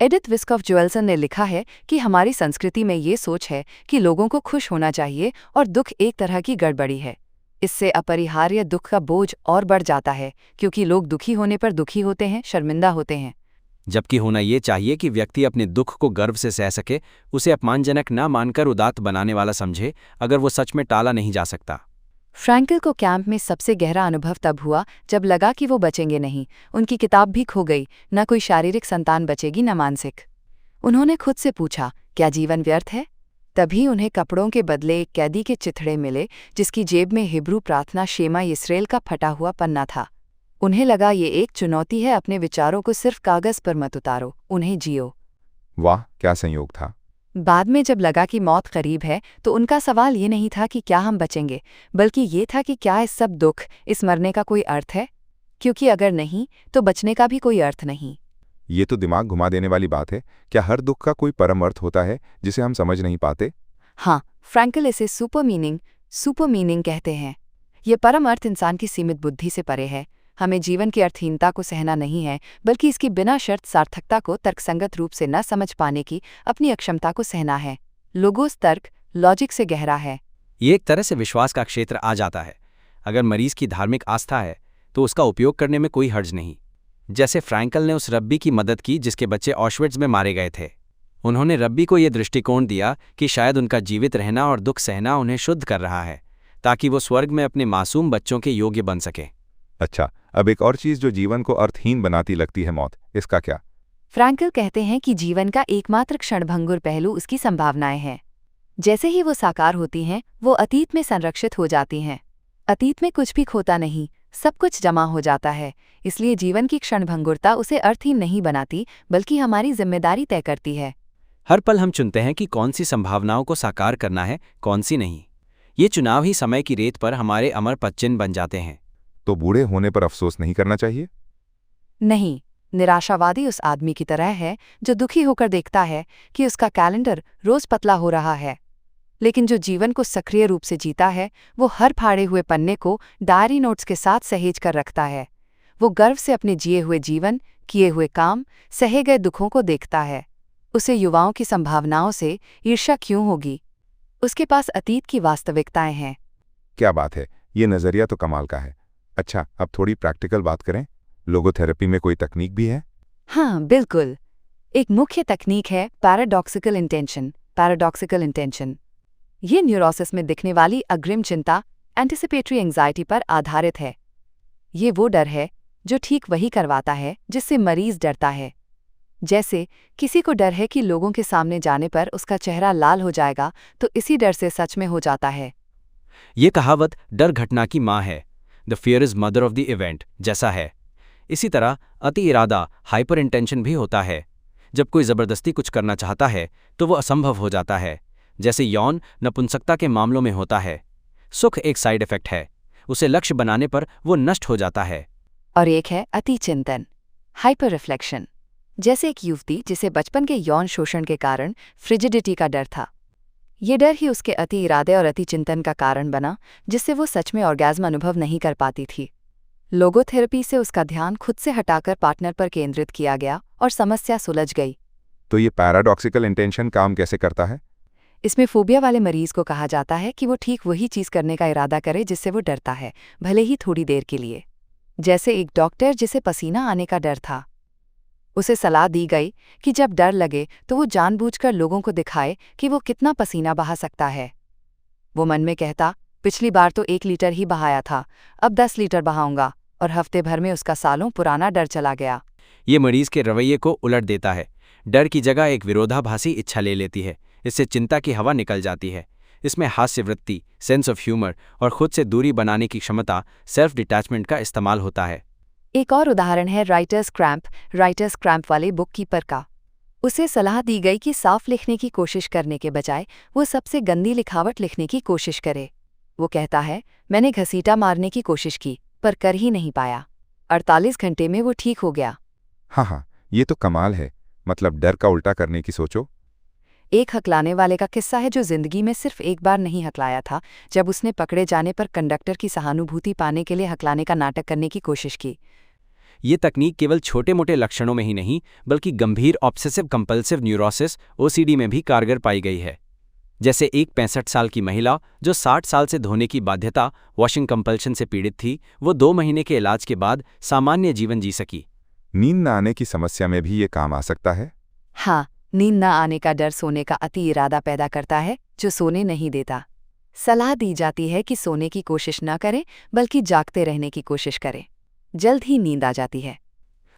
एडिथ विस्कॉफ जोएल्सन ने लिखा है कि हमारी संस्कृति में ये सोच है कि लोगों को खुश होना चाहिए और दुख एक तरह की गड़बड़ी है। इससे अपरिहार्य दुख का बोझ और बढ़ जाता है, क्योंकि लोग दुखी होने पर दुखी होते हैं, शर्मिंदा होते हैं। जबकि होना ये चाहिए कि व्यक्ति अपने दुख को गर्व से सह सके, उसे अपमानजनक ना मानकर उदात्त बनाने वाला समझे, अगर वो सच में टाला नहीं जा सकता। फ्रैंकल को कैंप में सबसे गहरा अनुभव तब हुआ जब लगा कि वो बचेंगे नहीं। उनकी किताब भी खो गई, न कोई शारीरिक संतान बचेगी न मानसिक। उन्होंने खुद से पूछा, क्या जीवन व्यर्थ है? तभी उन्हें कपड़ों के बदले एक कैदी के चिथड़े मिले जिसकी जेब में हिब्रू प्रार्थना शेमा यिस्रेल का फटा हुआ पन्ना था। उन्हें लगा ये एक चुनौती है, अपने विचारों को सिर्फ कागज पर मत उतारो, उन्हें जियो। वाह, क्या संयोग था। बाद में जब लगा कि मौत करीब है तो उनका सवाल ये नहीं था कि क्या हम बचेंगे, बल्कि ये था कि क्या इस सब दुख, इस मरने का कोई अर्थ है? क्योंकि अगर नहीं तो बचने का भी कोई अर्थ नहीं। ये तो दिमाग घुमा देने वाली बात है। क्या हर दुख का कोई परम अर्थ होता है जिसे हम समझ नहीं पाते? हाँ, फ्रैंकल इसे सुपर मीनिंग कहते हैं। ये परम अर्थ इंसान की सीमित बुद्धि से परे है। हमें जीवन की अर्थहीनता को सहना नहीं है, बल्कि इसकी बिना शर्त सार्थकता को तर्कसंगत रूप से न समझ पाने की अपनी अक्षमता को सहना है। लोगोस तर्क लॉजिक से गहरा है। ये एक तरह से विश्वास का क्षेत्र आ जाता है। अगर मरीज की धार्मिक आस्था है तो उसका उपयोग करने में कोई हर्ज नहीं। जैसे फ्रैंकल ने उस रब्बी की मदद की जिसके बच्चे ऑशविट्ज में मारे गए थे। उन्होंने रब्बी को यह दृष्टिकोण दिया कि शायद उनका जीवित रहना और दुख सहना उन्हें शुद्ध कर रहा है, ताकि वो स्वर्ग में अपने मासूम बच्चों के योग्य बन सके। अच्छा, अब एक और चीज जो जीवन को अर्थहीन बनाती लगती है, मौत, इसका क्या? फ्रैंकल कहते हैं कि जीवन का एकमात्र क्षणभंगुर पहलू उसकी संभावनाएं हैं। जैसे ही वो साकार होती हैं, वो अतीत में संरक्षित हो जाती हैं। अतीत में कुछ भी खोता नहीं, सब कुछ जमा हो जाता है। इसलिए जीवन की क्षणभंगुरता उसे अर्थहीन नहीं बनाती, बल्कि हमारी जिम्मेदारी तय करती है। हर पल हम चुनते हैं कि कौन सी संभावनाओं को साकार करना है, कौन सी नहीं। ये चुनाव ही समय की रेत पर हमारे अमर पदचिन्ह बन जाते हैं। तो बूढ़े होने पर अफसोस नहीं करना चाहिए? नहीं, निराशावादी उस आदमी की तरह है जो दुखी होकर देखता है कि उसका कैलेंडर रोज पतला हो रहा है। लेकिन जो जीवन को सक्रिय रूप से जीता है, वो हर फाड़े हुए पन्ने को डायरी नोट्स के साथ सहेज कर रखता है। वो गर्व से अपने जिए हुए जीवन, किए हुए काम, सहे गए दुखों को देखता है। उसे युवाओं की संभावनाओं से ईर्ष्या क्यों होगी? उसके पास अतीत की वास्तविकताएं हैं। क्या बात है, ये नजरिया तो कमाल का है। अच्छा, अब थोड़ी प्रैक्टिकल बात करें। लोगोथेरेपी में कोई तकनीक भी है? हाँ, बिल्कुल। एक मुख्य तकनीक है पैराडॉक्सिकल इंटेंशन। ये न्यूरोसिस में दिखने वाली अग्रिम चिंता, एंटिसिपेटरी एंग्जाइटी पर आधारित है। ये वो डर है जो ठीक वही करवाता है जिससे मरीज डरता है। जैसे किसी को डर है कि लोगों के सामने जाने पर उसका चेहरा लाल हो जाएगा, तो इसी डर से सच में हो जाता है। ये कहावत डर घटना की माँ है, the fear is mother of the event जैसा है। इसी तरह अति इरादा, हाइपर इंटेंशन भी होता है। जब कोई जबरदस्ती कुछ करना चाहता है तो वो असंभव हो जाता है, जैसे यौन नपुंसकता के मामलों में होता है। सुख एक साइड इफेक्ट है, उसे लक्ष्य बनाने पर वो नष्ट हो जाता है। और एक है अति चिंतन, हाइपर रिफ्लेक्शन। जैसे एक युवती जिसे बचपन के यौन शोषण के कारण फ्रिजिडिटी का डर था। ये डर ही उसके अति इरादे और अति चिंतन का कारण बना, जिससे वो सच में ऑर्गेज्म अनुभव नहीं कर पाती थी। लोगोथेरेपी से उसका ध्यान खुद से हटाकर पार्टनर पर केंद्रित किया गया और समस्या सुलझ गई। तो ये पैराडॉक्सिकल इंटेंशन काम कैसे करता है? इसमें फोबिया वाले मरीज को कहा जाता है कि वो ठीक वही चीज करने का इरादा करे जिससे वो डरता है, भले ही थोड़ी देर के लिए। जैसे एक डॉक्टर जिसे पसीना आने का डर था, उसे सलाह दी गई कि जब डर लगे तो वो जानबूझकर लोगों को दिखाए कि वो कितना पसीना बहा सकता है। वो मन में कहता, पिछली बार तो 1 लीटर ही बहाया था, अब 10 लीटर बहाऊंगा, और हफ्ते भर में उसका सालों पुराना डर चला गया। ये मरीज के रवैये को उलट देता है। डर की जगह एक विरोधाभासी इच्छा ले लेती है। इससे चिंता की हवा निकल जाती है। इसमें हास्य वृत्ति, सेंस ऑफ ह्यूमर और खुद से दूरी बनाने की क्षमता, सेल्फ डिटैचमेंट का इस्तेमाल होता है। एक और उदाहरण है राइटर्स क्रैम्प वाले बुक कीपर का। उसे सलाह दी गई कि साफ लिखने की कोशिश करने के बजाय वो सबसे गंदी लिखावट लिखने की कोशिश करे। वो कहता है, मैंने घसीटा मारने की कोशिश की पर कर ही नहीं पाया। 48 घंटे में वो ठीक हो गया। हाँ, ये तो कमाल है। मतलब डर का उल्टा करने की सोचो। एक हकलाने वाले का किस्सा है जो जिंदगी में सिर्फ एक बार नहीं हकलाया था, जब उसने पकड़े जाने पर कंडक्टर की सहानुभूति पाने के लिए हकलाने का नाटक करने की कोशिश की। ये तकनीक केवल छोटे मोटे लक्षणों में ही नहीं, बल्कि गंभीर ऑब्सेसिव कंपल्सिव न्यूरोसिस ओसीडी में भी कारगर पाई गई है। जैसे एक 65 साल की महिला जो 60 साल से धोने की बाध्यता, वॉशिंग कंपल्शन से पीड़ित थी, वो 2 महीने के इलाज के बाद सामान्य जीवन जी सकी। नींद न आने की समस्या में भी ये काम आ सकता है? हाँ, नींद न आने का डर सोने का अति इरादा पैदा करता है जो सोने नहीं देता। सलाह दी जाती है कि सोने की कोशिश न करें, बल्कि जागते रहने की कोशिश करें। जल्द ही नींद आ जाती है।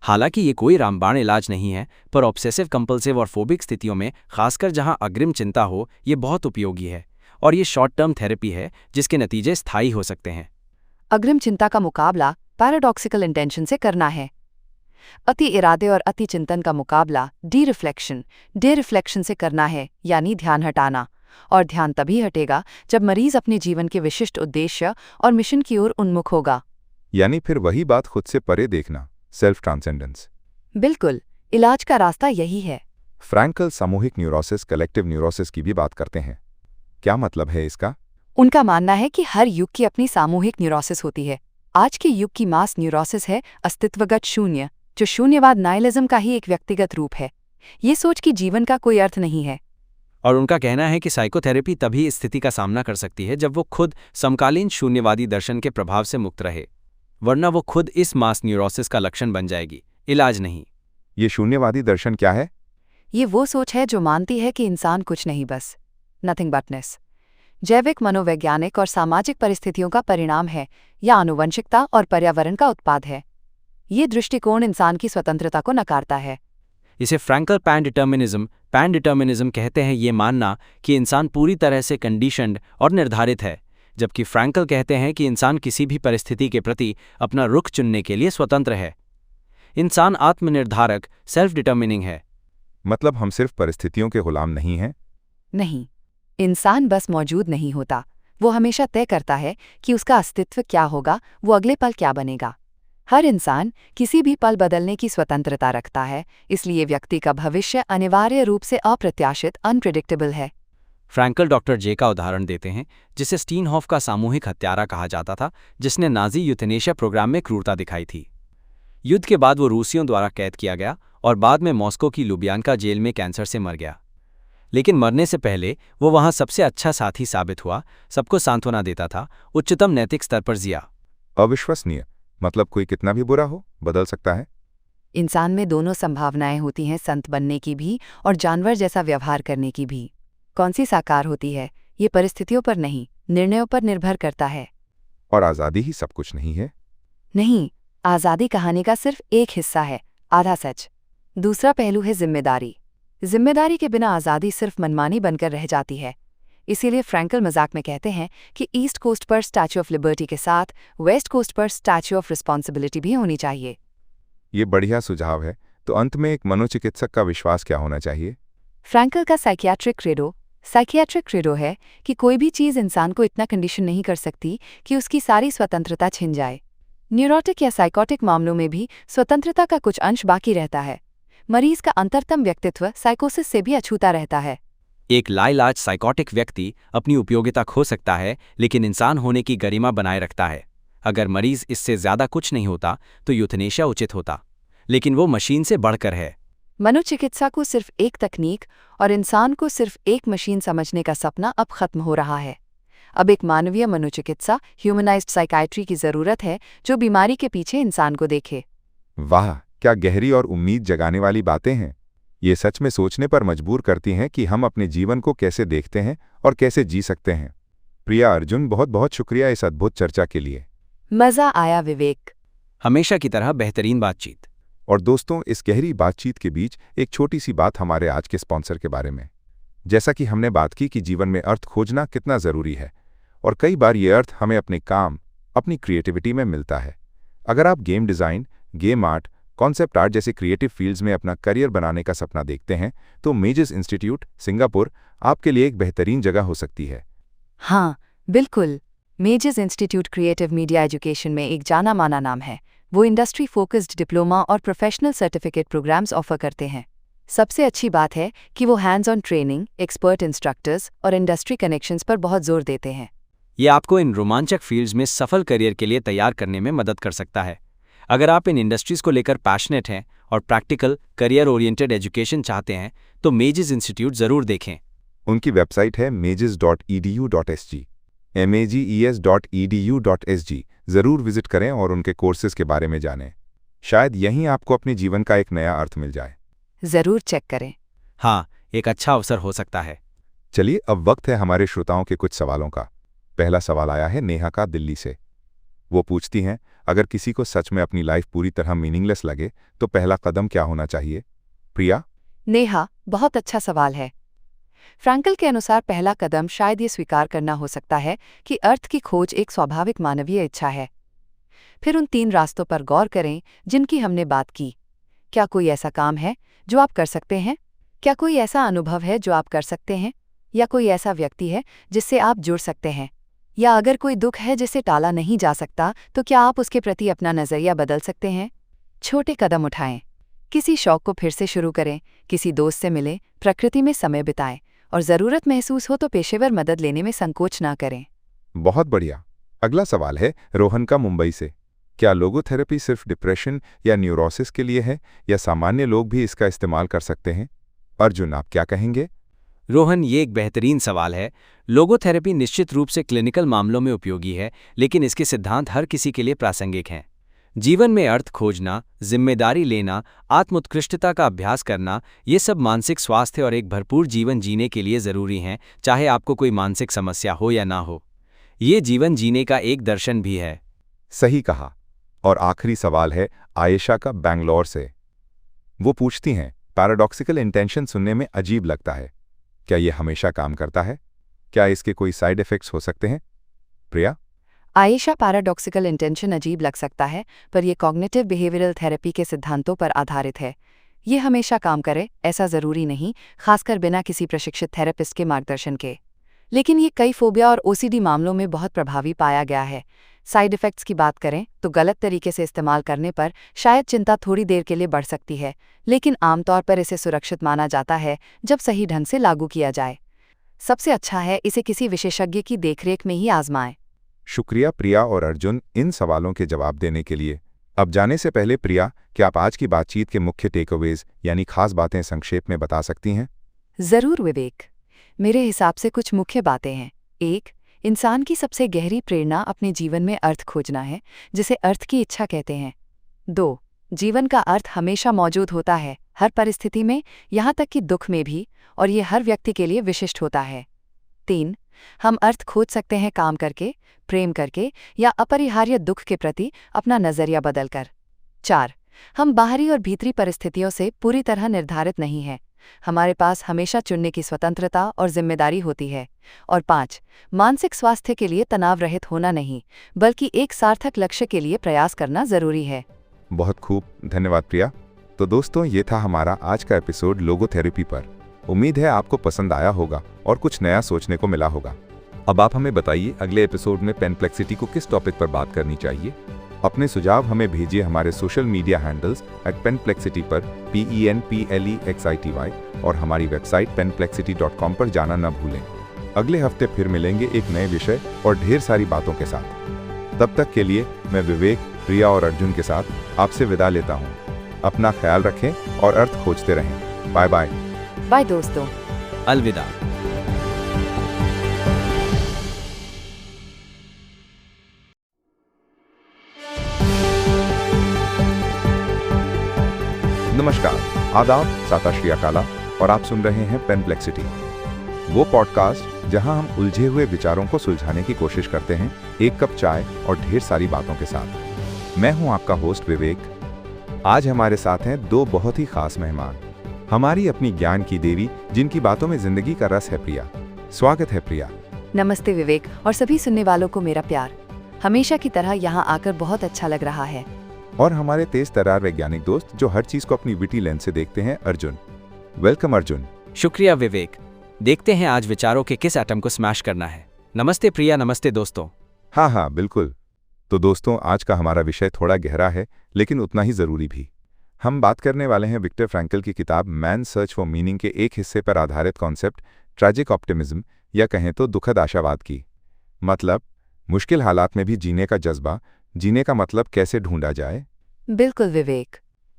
हालांकि ये कोई रामबाण इलाज नहीं है, पर ऑब्सेसिव कंपल्सिव और फोबिक स्थितियों में, खासकर जहां अग्रिम चिंता हो, ये बहुत उपयोगी है। और ये शॉर्ट टर्म थेरेपी है जिसके नतीजे स्थायी हो सकते हैं। अग्रिम चिंता का मुकाबला पैराडॉक्सिकल इंटेंशन से करना है। अति इरादे और अति चिंतन का मुकाबला डे-रिफ्लेक्शन से करना है, यानी ध्यान हटाना। और ध्यान तभी हटेगा जब मरीज अपने जीवन के विशिष्ट उद्देश्य और मिशन की ओर उन्मुख होगा। यानी फिर वही बात खुद से परे देखना, सेल्फ ट्रांसेंडेंस। बिल्कुल, इलाज का रास्ता यही है। फ्रैंकल सामूहिक न्यूरोसिस, कलेक्टिव न्यूरोसिस की भी बात करते हैं। क्या मतलब है इसका? उनका मानना है कि हर युग की अपनी सामूहिक न्यूरोसिस होती है। आज के युग की मास न्यूरोसिस है अस्तित्वगत शून्य, जो शून्यवाद नाइलिज्म का ही एक व्यक्तिगत रूप है। ये सोच कि जीवन का कोई अर्थ नहीं है। और उनका कहना है कि साइकोथेरेपी तभी इस स्थिति का सामना कर सकती है जब वो खुद समकालीन शून्यवादी दर्शन के प्रभाव से मुक्त रहे, वरना वो खुद इस मास न्यूरोसिस का लक्षण बन जाएगी, इलाज नहीं। ये शून्यवादी दर्शन क्या है? ये वो सोच है जो मानती है कि इंसान कुछ नहीं, बस नथिंग बटनेस, जैविक, मनोवैज्ञानिक और सामाजिक परिस्थितियों का परिणाम है या आनुवंशिकता और पर्यावरण का उत्पाद है। ये दृष्टिकोण इंसान की स्वतंत्रता को नकारता है। इसे फ्रैंकल पैन डिटर्मिनिज्म कहते हैं, ये मानना कि इंसान पूरी तरह से कंडीशन्ड और निर्धारित है, जबकि फ्रैंकल कहते हैं कि इंसान किसी भी परिस्थिति के प्रति अपना रुख चुनने के लिए स्वतंत्र है। इंसान आत्मनिर्धारक, सेल्फ डिटर्मिनिंग है। मतलब हम सिर्फ परिस्थितियों के गुलाम नहीं हैं? नहीं, इंसान बस मौजूद नहीं होता, वो हमेशा तय करता है कि उसका अस्तित्व क्या होगा, वो अगले पल क्या बनेगा। हर इंसान किसी भी पल बदलने की स्वतंत्रता रखता है, इसलिए व्यक्ति का भविष्य अनिवार्य रूप से अप्रत्याशित, अनप्रिडिक्टेबल है। फ्रैंकल डॉक्टर जे का उदाहरण देते हैं, जिसे स्टीनहॉफ का सामूहिक हत्यारा कहा जाता था, जिसने नाजी यूथेनेशिया प्रोग्राम में क्रूरता दिखाई थी। युद्ध के बाद वो रूसियों द्वारा कैद किया गया और बाद में मॉस्को की लुबियानका जेल में कैंसर से मर गया। लेकिन मरने से पहले वो वहाँ सबसे अच्छा साथी साबित हुआ, सबको सांत्वना देता था, उच्चतम नैतिक स्तर पर जिया। अविश्वसनीय। मतलब कोई कितना भी बुरा हो, बदल सकता है। इंसान में दोनों संभावनाएं होती हैं, संत बनने की भी और जानवर जैसा व्यवहार करने की भी। कौन सी साकार होती है, ये परिस्थितियों पर नहीं, निर्णयों पर निर्भर करता है। और आज़ादी ही सब कुछ नहीं है? नहीं, आज़ादी कहानी का सिर्फ एक हिस्सा है, आधा सच। दूसरा पहलू है जिम्मेदारी। जिम्मेदारी के बिना आज़ादी सिर्फ मनमानी बनकर रह जाती है। इसीलिए फ्रैंकल मजाक में कहते हैं कि ईस्ट कोस्ट पर स्टैच्यू ऑफ लिबर्टी के साथ वेस्ट कोस्ट पर स्टैच्यू ऑफ रिस्पॉन्सिबिलिटी भी होनी चाहिए। ये बढ़िया सुझाव है। तो अंत में एक मनोचिकित्सक का विश्वास क्या होना चाहिए? फ्रैंकल का साइकियाट्रिक क्रेडो है कि कोई भी चीज़ इंसान को इतना कंडीशन नहीं कर सकती कि उसकी सारी स्वतंत्रता छिन जाए। न्यूरोटिक या साइकोटिक मामलों में भी स्वतंत्रता का कुछ अंश बाकी रहता है। मरीज का अंतरतम व्यक्तित्व साइकोसिस से भी अछूता रहता है। एक लाइलाज साइकोटिक व्यक्ति अपनी उपयोगिता खो सकता है, लेकिन इंसान होने की गरिमा बनाए रखता है। अगर मरीज इससे ज्यादा कुछ नहीं होता तो यूथनेशिया उचित होता, लेकिन वो मशीन से बढ़कर है। मनोचिकित्सा को सिर्फ एक तकनीक और इंसान को सिर्फ एक मशीन समझने का सपना अब खत्म हो रहा है। अब एक मानवीय मनोचिकित्सा, ह्यूमनाइज्ड साइकाइट्री की जरूरत है, जो बीमारी के पीछे इंसान को देखे। वाह, क्या गहरी और उम्मीद जगाने वाली बातें हैं। ये सच में सोचने पर मजबूर करती हैं कि हम अपने जीवन को कैसे देखते हैं और कैसे जी सकते हैं। प्रिया अर्जुन, बहुत बहुत शुक्रिया इस अद्भुत चर्चा के लिए। मजा आया विवेक। हमेशा की तरह बेहतरीन बातचीत। और दोस्तों, इस गहरी बातचीत के बीच एक छोटी सी बात हमारे आज के स्पॉन्सर के बारे में। जैसा कि हमने बात की कि जीवन में अर्थ खोजना कितना ज़रूरी है, और कई बार ये अर्थ हमें अपने काम, अपनी क्रिएटिविटी में मिलता है। अगर आप game design, game art, concept art जैसे क्रिएटिव फील्ड्स में अपना करियर बनाने का सपना देखते हैं, तो मेजेस इंस्टीट्यूट, सिंगापुर आपके लिए एक बेहतरीन जगह हो सकती है। हाँ, बिल्कुल। Mazes institute creative media education में एक जाना माना नाम है। वो इंडस्ट्री फोकस्ड डिप्लोमा और प्रोफेशनल सर्टिफिकेट प्रोग्राम्स ऑफर करते हैं। सबसे अच्छी बात है कि वो hands on training, expert instructors और इंडस्ट्री कनेक्शंस पर बहुत जोर देते हैं। ये आपको इन रोमांचक फील्ड्स में सफल करियर के लिए तैयार करने में मदद कर सकता है। अगर आप इन इंडस्ट्रीज को लेकर पैशनेट हैं और प्रैक्टिकल, करियर ओरिएंटेड एजुकेशन चाहते हैं, तो मेजेस इंस्टीट्यूट जरूर देखें। उनकी वेबसाइट है mages.edu.sg, mages.edu.sg। जरूर विजिट करें और उनके कोर्सेज के बारे में जानें। शायद यहीं आपको अपने जीवन का एक नया अर्थ मिल जाए। जरूर चेक करें। हाँ, एक अच्छा अवसर हो सकता है। चलिए, अब वक्त है हमारे श्रोताओं के कुछ सवालों का। पहला सवाल आया है नेहा का, दिल्ली से। वो पूछती हैं, अगर किसी को सच में अपनी लाइफ पूरी तरह मीनिंगलेस लगे तो पहला कदम क्या होना चाहिए? प्रिया? नेहा, बहुत अच्छा सवाल है। फ्रैंकल के अनुसार पहला कदम शायद ये स्वीकार करना हो सकता है कि अर्थ की खोज एक स्वाभाविक मानवीय इच्छा है। फिर उन 3 रास्तों पर गौर करें जिनकी हमने बात की। क्या कोई ऐसा काम है जो आप कर सकते हैं? क्या कोई ऐसा अनुभव है जो आप कर सकते हैं? या कोई ऐसा व्यक्ति है जिससे आप जुड़ सकते हैं? या अगर कोई दुख है जिसे टाला नहीं जा सकता, तो क्या आप उसके प्रति अपना नज़रिया बदल सकते हैं? छोटे कदम उठाएं। किसी शौक को फिर से शुरू करें, किसी दोस्त से मिलें, प्रकृति में समय बिताएं और ज़रूरत महसूस हो तो पेशेवर मदद लेने में संकोच ना करें। बहुत बढ़िया। अगला सवाल है रोहन का मुंबई से। क्या लोगोथेरेपी सिर्फ डिप्रेशन या न्यूरोसिस के लिए है या सामान्य लोग भी इसका इस्तेमाल कर सकते हैं? अर्जुन, आप क्या कहेंगे? रोहन, ये एक बेहतरीन सवाल है। लोगोथेरेपी निश्चित रूप से क्लिनिकल मामलों में उपयोगी है, लेकिन इसके सिद्धांत हर किसी के लिए प्रासंगिक हैं। जीवन में अर्थ खोजना, जिम्मेदारी लेना, आत्मोत्कृष्टता का अभ्यास करना, ये सब मानसिक स्वास्थ्य और एक भरपूर जीवन जीने के लिए ज़रूरी हैं, चाहे आपको कोई मानसिक समस्या हो या ना हो। ये जीवन जीने का एक दर्शन भी है। सही कहा। और आखिरी सवाल है आयशा का बैंगलोर से। वो पूछती हैं, पैराडॉक्सिकल इंटेंशन सुनने में अजीब लगता है, क्या ये हमेशा काम करता है? क्या इसके कोई साइड इफ़ेक्ट्स हो सकते हैं? प्रिया? आयशा, पैराडॉक्सिकल इंटेंशन अजीब लग सकता है, पर यह कॉग्निटिव बिहेवियरल थेरेपी के सिद्धांतों पर आधारित है। ये हमेशा काम करे ऐसा ज़रूरी नहीं, खासकर बिना किसी प्रशिक्षित थेरेपिस्ट के मार्गदर्शन के। लेकिन ये कई फोबिया और ओसीडी मामलों में बहुत प्रभावी पाया गया है। साइड इफ़ेक्ट्स की बात करें तो गलत तरीके से इस्तेमाल करने पर शायद चिंता थोड़ी देर के लिए बढ़ सकती है, लेकिन आमतौर पर इसे सुरक्षित माना जाता है जब सही ढंग से लागू किया जाए। सबसे अच्छा है इसे किसी विशेषज्ञ की देखरेख में ही आजमाएं। शुक्रिया प्रिया और अर्जुन इन सवालों के जवाब देने के लिए। अब जाने से पहले प्रिया, क्या आप आज की बातचीत के मुख्य टेकअवेज यानी खास बातें संक्षेप में बता सकती हैं? ज़रूर विवेक। मेरे हिसाब से कुछ मुख्य बातें हैं। 1. इंसान की सबसे गहरी प्रेरणा अपने जीवन में अर्थ खोजना है, जिसे अर्थ की इच्छा कहते हैं। 2. जीवन का अर्थ हमेशा मौजूद होता है, हर परिस्थिति में, यहाँ तक कि दुख में भी, और ये हर व्यक्ति के लिए विशिष्ट होता है। 3. हम अर्थ खोज सकते हैं काम करके, प्रेम करके या अपरिहार्य दुख के प्रति अपना नज़रिया बदलकर। 4. हम बाहरी और भीतरी परिस्थितियों से पूरी तरह निर्धारित नहीं हैं, हमारे पास हमेशा चुनने की स्वतंत्रता और जिम्मेदारी होती है। और 5. मानसिक स्वास्थ्य के लिए तनाव रहित होना नहीं, बल्कि एक सार्थक लक्ष्य के लिए प्रयास करना जरूरी है। बहुत खूब, धन्यवाद प्रिया। तो दोस्तों, ये था हमारा आज का एपिसोड लोगोथेरेपी पर। उम्मीद है आपको पसंद आया होगा और कुछ नया सोचने को मिला होगा। अब आप हमें बताइए अगले एपिसोड में पेनप्लेक्सिटी को किस टॉपिक पर बात करनी चाहिए। अपने सुझाव हमें भेजिए हमारे सोशल मीडिया हैंडल्स @penplexity पर PENPLEXITY और हमारी वेबसाइट penplexity.com पर जाना न भूलें। अगले हफ्ते फिर मिलेंगे एक नए विषय और ढेर सारी बातों के साथ। तब तक के लिए मैं विवेक, प्रिया और अर्जुन के साथ आपसे विदा लेता हूँ। अपना ख्याल रखें और अर्थ खोजते रहें। Bye bye. बाय दोस्तों। अलविदा। नमस्कार, आदाब, साता श्री अकाला, और आप सुन रहे हैं पेनप्लेक्सिटी, वो पॉडकास्ट जहां हम उलझे हुए विचारों को सुलझाने की कोशिश करते हैं, एक कप चाय और ढेर सारी बातों के साथ। मैं हूं आपका होस्ट विवेक। आज हमारे साथ हैं दो बहुत ही खास मेहमान, हमारी अपनी ज्ञान की देवी, जिनकी बातों में जिंदगी का रस है, प्रिया। स्वागत है प्रिया। नमस्ते विवेक, और सभी सुनने वालों को मेरा प्यार। हमेशा की तरह यहाँ आकर बहुत अच्छा लग रहा है। और हमारे तेज तर्रार वैज्ञानिक दोस्त जो हर चीज को अपनी विटी लेंस से देखते हैं, अर्जुन। वेलकम अर्जुन। शुक्रिया विवेक। देखते हैं आज विचारों के किस एटम को स्मैश करना है। नमस्ते प्रिया, नमस्ते दोस्तों। हाँ, बिल्कुल। तो दोस्तों, आज का हमारा विषय थोड़ा गहरा है, लेकिन उतना ही जरूरी भी। हम बात करने वाले हैं विक्टर फ्रैंकल की किताब मैन सर्च फॉर मीनिंग के एक हिस्से पर आधारित कॉन्सेप्ट ट्रैजिक ऑप्टिमिज्म, या कहें तो दुखद आशावाद की। मतलब मुश्किल हालात में भी जीने का जज्बा, जीने का मतलब कैसे ढूंढा जाए। बिल्कुल विवेक।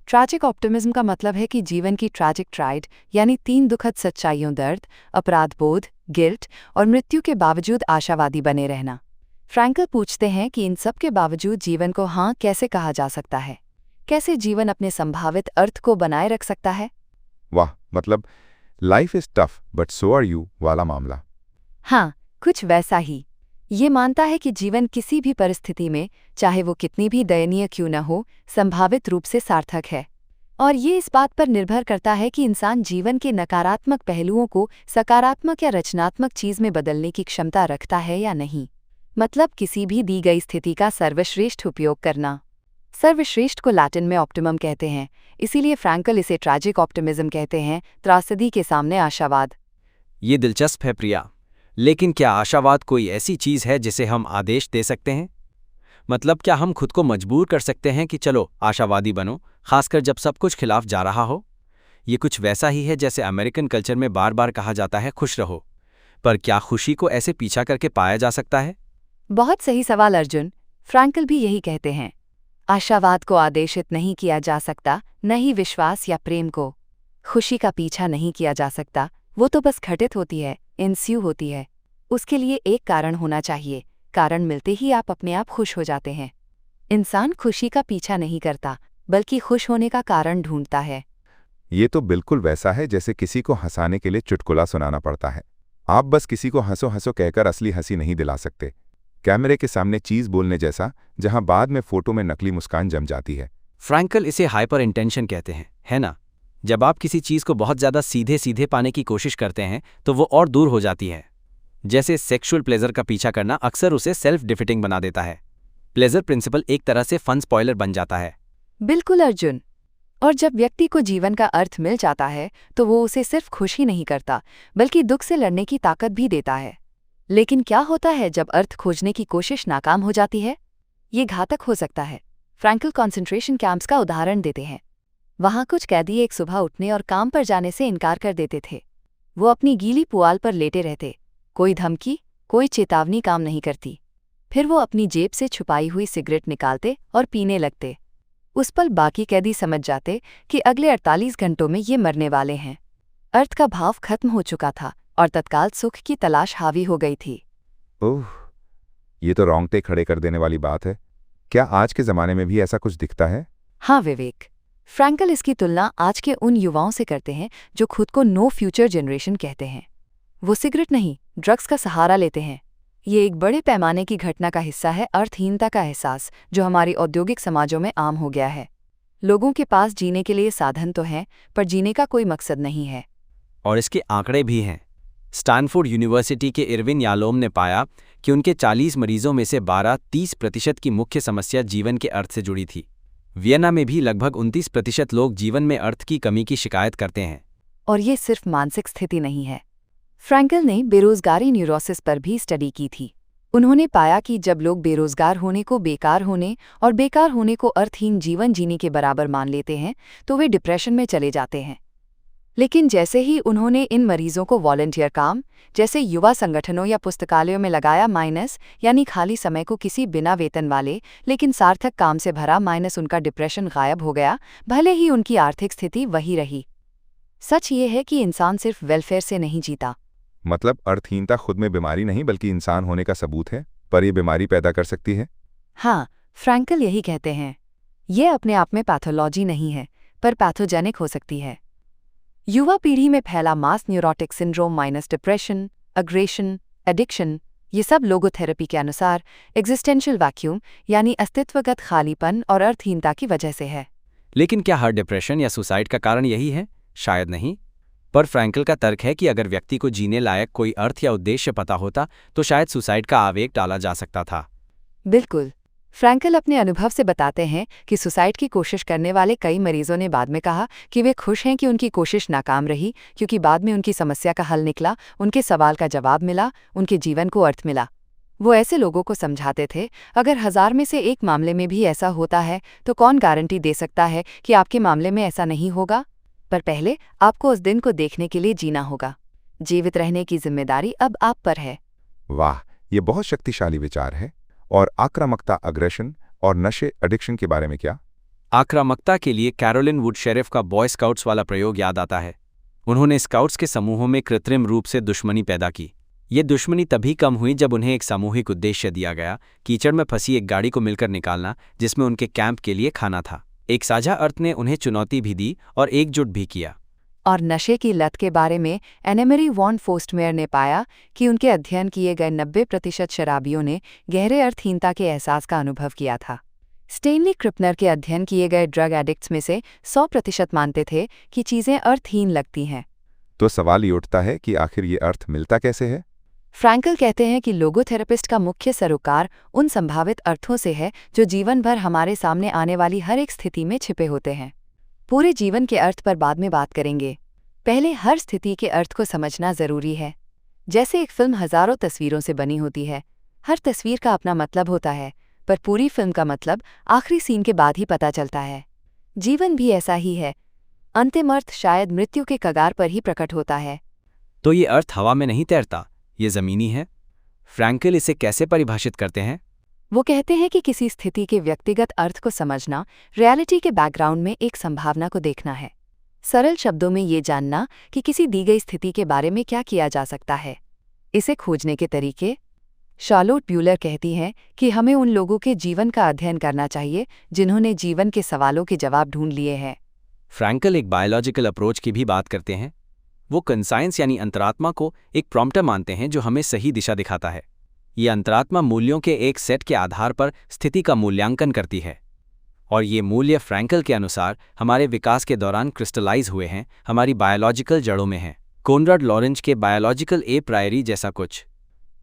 ट्रैजिक ऑप्टिमिज्म का मतलब है कि जीवन की ट्रैजिक ट्राइड, यानी 3 दुखद सच्चाइयों, दर्द, अपराध बोध, गिल्ट और मृत्यु के बावजूद आशावादी बने रहना। फ्रैंकल पूछते हैं कि इन सब के बावजूद जीवन को हाँ कैसे कहा जा सकता है, कैसे जीवन अपने संभावित अर्थ को बनाए रख सकता है। वाह, मतलब life is tough but so are you वाला मामला। हाँ, कुछ वैसा ही। ये मानता है कि जीवन किसी भी परिस्थिति में, चाहे वो कितनी भी दयनीय क्यों न हो, संभावित रूप से सार्थक है। और ये इस बात पर निर्भर करता है कि इंसान जीवन के नकारात्मक पहलुओं को सकारात्मक या रचनात्मक चीज में बदलने की क्षमता रखता है या नहीं। मतलब किसी भी दी गई स्थिति का सर्वश्रेष्ठ उपयोग करना। सर्वश्रेष्ठ को लैटिन में ऑप्टिमम कहते हैं, इसीलिए फ्रैंकल इसे ट्रैजिक ऑप्टिमिज्म कहते हैं, त्रासदी के सामने आशावाद। ये दिलचस्प है प्रिया, लेकिन क्या आशावाद कोई ऐसी चीज है जिसे हम आदेश दे सकते हैं? मतलब क्या हम खुद को मजबूर कर सकते हैं कि चलो आशावादी बनो, खासकर जब सब कुछ खिलाफ जा रहा हो? ये कुछ वैसा ही है जैसे अमेरिकन कल्चर में बार बार कहा जाता है खुश रहो, पर क्या खुशी को ऐसे पीछा करके पाया जा सकता है? बहुत सही सवाल अर्जुन। फ्रैंकल भी यही कहते हैं। आशावाद को आदेशित नहीं किया जा सकता, न ही विश्वास या प्रेम को। खुशी का पीछा नहीं किया जा सकता, वो तो बस घटित होती है, इंस्यू होती है। उसके लिए एक कारण होना चाहिए, कारण मिलते ही आप अपने आप खुश हो जाते हैं। इंसान खुशी का पीछा नहीं करता, बल्कि खुश होने का कारण ढूंढता है। ये तो बिल्कुल वैसा है जैसे किसी को हंसाने के लिए चुटकुला सुनाना पड़ता है। आप बस किसी को हंसो हंसो कहकर असली हंसी नहीं दिला सकते। कैमरे के सामने चीज बोलने जैसा, जहां बाद में फोटो में नकली मुस्कान जम जाती है। फ्रैंकल इसे हाइपर इंटेंशन कहते हैं, है ना? जब आप किसी चीज को बहुत ज्यादा सीधे सीधे पाने की कोशिश करते हैं तो वो और दूर हो जाती है। जैसे सेक्सुअल प्लेजर का पीछा करना अक्सर उसे सेल्फ डिफिटिंग बना देता है। प्लेजर प्रिंसिपल एक तरह से फन स्पॉइलर बन जाता है। बिल्कुल अर्जुन। और जब व्यक्ति को जीवन का अर्थ मिल जाता है तो वो उसे सिर्फ खुश ही नहीं करता, बल्कि दुख से लड़ने की ताकत भी देता है। लेकिन क्या होता है जब अर्थ खोजने की कोशिश नाकाम हो जाती है? ये घातक हो सकता है। फ्रैंकल कॉन्सेंट्रेशन कैंप्स का उदाहरण देते हैं। वहाँ कुछ कैदी एक सुबह उठने और काम पर जाने से इनकार कर देते थे। वो अपनी गीली पुआल पर लेटे रहते, कोई धमकी, कोई चेतावनी काम नहीं करती। फिर वो अपनी जेब से छुपाई हुई सिगरेट निकालते और पीने लगते। उस पल बाकी कैदी समझ जाते कि अगले 48 घंटों में ये मरने वाले हैं। अर्थ का भाव खत्म हो चुका था और तत्काल सुख की तलाश हावी हो गई थी। ओह, ये तो रोंगटे खड़े कर देने वाली बात है। क्या आज के जमाने में भी ऐसा कुछ दिखता है? हाँ विवेक, फ्रैंकल इसकी तुलना आज के उन युवाओं से करते हैं जो खुद को नो फ्यूचर जनरेशन कहते हैं। वो सिगरेट नहीं, ड्रग्स का सहारा लेते हैं। ये एक बड़े पैमाने की घटना का हिस्सा है, अर्थहीनता का एहसास, जो हमारी औद्योगिक समाजों में आम हो गया है। लोगों के पास जीने के लिए साधन तो हैं, पर जीने का कोई मकसद नहीं है। और इसके आंकड़े भी हैं। स्टैनफोर्ड यूनिवर्सिटी के इरविन यालोम ने पाया कि उनके 40 मरीजों में से 12-30% की मुख्य समस्या जीवन के अर्थ से जुड़ी थी। वियना में भी लगभग 29% लोग जीवन में अर्थ की कमी की शिकायत करते हैं। और ये सिर्फ मानसिक स्थिति नहीं है। फ्रैंकल ने बेरोजगारी न्यूरोसिस पर भी स्टडी की थी। उन्होंने पाया कि जब लोग बेरोजगार होने को बेकार होने और बेकार होने को अर्थहीन जीवन जीने के बराबर मान लेते हैं तो वे डिप्रेशन में चले जाते हैं। लेकिन जैसे ही उन्होंने इन मरीजों को वॉलंटियर काम, जैसे युवा संगठनों या पुस्तकालयों में लगाया माइनस, यानी खाली समय को किसी बिना वेतन वाले लेकिन सार्थक काम से भरा माइनस, उनका डिप्रेशन गायब हो गया, भले ही उनकी आर्थिक स्थिति वही रही। सच ये है कि इंसान सिर्फ वेलफेयर से नहीं जीता। मतलब अर्थहीनता खुद में बीमारी नहीं बल्कि इंसान होने का सबूत है, पर यह बीमारी पैदा कर सकती है। हाँ, फ्रैंकल यही कहते हैं। ये अपने आप में पैथोलॉजी नहीं है, पर पैथोजेनिक हो सकती है। युवा पीढ़ी में फैला mass neurotic syndrome minus depression, aggression, addiction, ये सब लोगोथेरेपी के अनुसार एग्जिस्टेंशियल वैक्यूम यानी अस्तित्वगत खालीपन और अर्थहीनता की वजह से है। लेकिन क्या हर डिप्रेशन या सुसाइड का कारण यही है? शायद नहीं। पर फ्रैंकल का तर्क है कि अगर व्यक्ति को जीने लायक कोई अर्थ या उद्देश्य पता होता तो शायद सुसाइड का आवेग टाला जा सकता था। बिल्कुल। फ्रैंकल अपने अनुभव से बताते हैं कि सुसाइड की कोशिश करने वाले कई मरीजों ने बाद में कहा कि वे खुश हैं कि उनकी कोशिश नाकाम रही, क्योंकि बाद में उनकी समस्या का हल निकला, उनके सवाल का जवाब मिला, उनके जीवन को अर्थ मिला। वो ऐसे लोगों को समझाते थे, अगर 1000 में से एक मामले में भी ऐसा होता है तो कौन गारंटी दे सकता है कि आपके मामले में ऐसा नहीं होगा? पर पहले आपको उस दिन को देखने के लिए जीना होगा। जीवित रहने की जिम्मेदारी अब आप पर है। वाह, ये बहुत शक्तिशाली विचार है। और आक्रामकता, अग्रेशन और नशे, एडिक्शन के बारे में क्या? आक्रामकता के लिए कैरोलिन वुड शेरिफ का बॉय स्काउट्स वाला प्रयोग याद आता है। उन्होंने स्काउट्स के समूहों में कृत्रिम रूप से दुश्मनी पैदा की। ये दुश्मनी तभी कम हुई जब उन्हें एक सामूहिक उद्देश्य दिया गया, कीचड़ में फंसी एक गाड़ी को मिलकर निकालना जिसमें उनके कैंप के लिए खाना था। एक साझा अर्थ ने उन्हें चुनौती भी दी और एकजुट भी किया। और नशे की लत के बारे में एनेमरी वॉन फोस्टमेयर ने पाया कि उनके अध्ययन किए गए 90% शराबियों ने गहरे अर्थहीनता के एहसास का अनुभव किया था। स्टेनली क्रिपनर के अध्ययन किए गए ड्रग एडिक्ट्स में से 100% मानते थे कि चीज़ें अर्थहीन लगती हैं। तो सवाल ये उठता है कि आखिर ये अर्थ मिलता कैसे है? फ्रैंकल कहते हैं कि लोगोथेरेपिस्ट का मुख्य सरोकार उन संभावित अर्थों से है जो जीवन भर हमारे सामने आने वाली हर एक स्थिति में छिपे होते हैं। पूरे जीवन के अर्थ पर बाद में बात करेंगे। पहले हर स्थिति के अर्थ को समझना जरूरी है। जैसे एक फिल्म हजारों तस्वीरों से बनी होती है, हर तस्वीर का अपना मतलब होता है, पर पूरी फिल्म का मतलब आखिरी सीन के बाद ही पता चलता है। जीवन भी ऐसा ही है। अंतिम अर्थ शायद मृत्यु के कगार पर ही प्रकट होता है। तो ये अर्थ हवा में नहीं तैरता, ये ज़मीनी है। फ्रैंकल इसे कैसे परिभाषित करते हैं? वो कहते हैं कि किसी स्थिति के व्यक्तिगत अर्थ को समझना रियलिटी के बैकग्राउंड में एक संभावना को देखना है। सरल शब्दों में ये जानना कि किसी दी गई स्थिति के बारे में क्या किया जा सकता है। इसे खोजने के तरीके। शार्लोट ब्यूलर कहती हैं कि हमें उन लोगों के जीवन का अध्ययन करना चाहिए जिन्होंने जीवन के सवालों के जवाब ढूंढ लिए हैं। फ्रैंकल एक बायोलॉजिकल अप्रोच की भी बात करते हैं। वो कंसाइंस यानी अंतरात्मा को एक प्रॉम्प्टर मानते हैं जो हमें सही दिशा दिखाता है। ये अंतरात्मा मूल्यों के एक सेट के आधार पर स्थिति का मूल्यांकन करती है, और ये मूल्य फ्रैंकल के अनुसार हमारे विकास के दौरान क्रिस्टलाइज हुए हैं, हमारी बायोलॉजिकल जड़ों में हैं। कोनराड लॉरेंज के बायोलॉजिकल ए प्रायरी जैसा कुछ।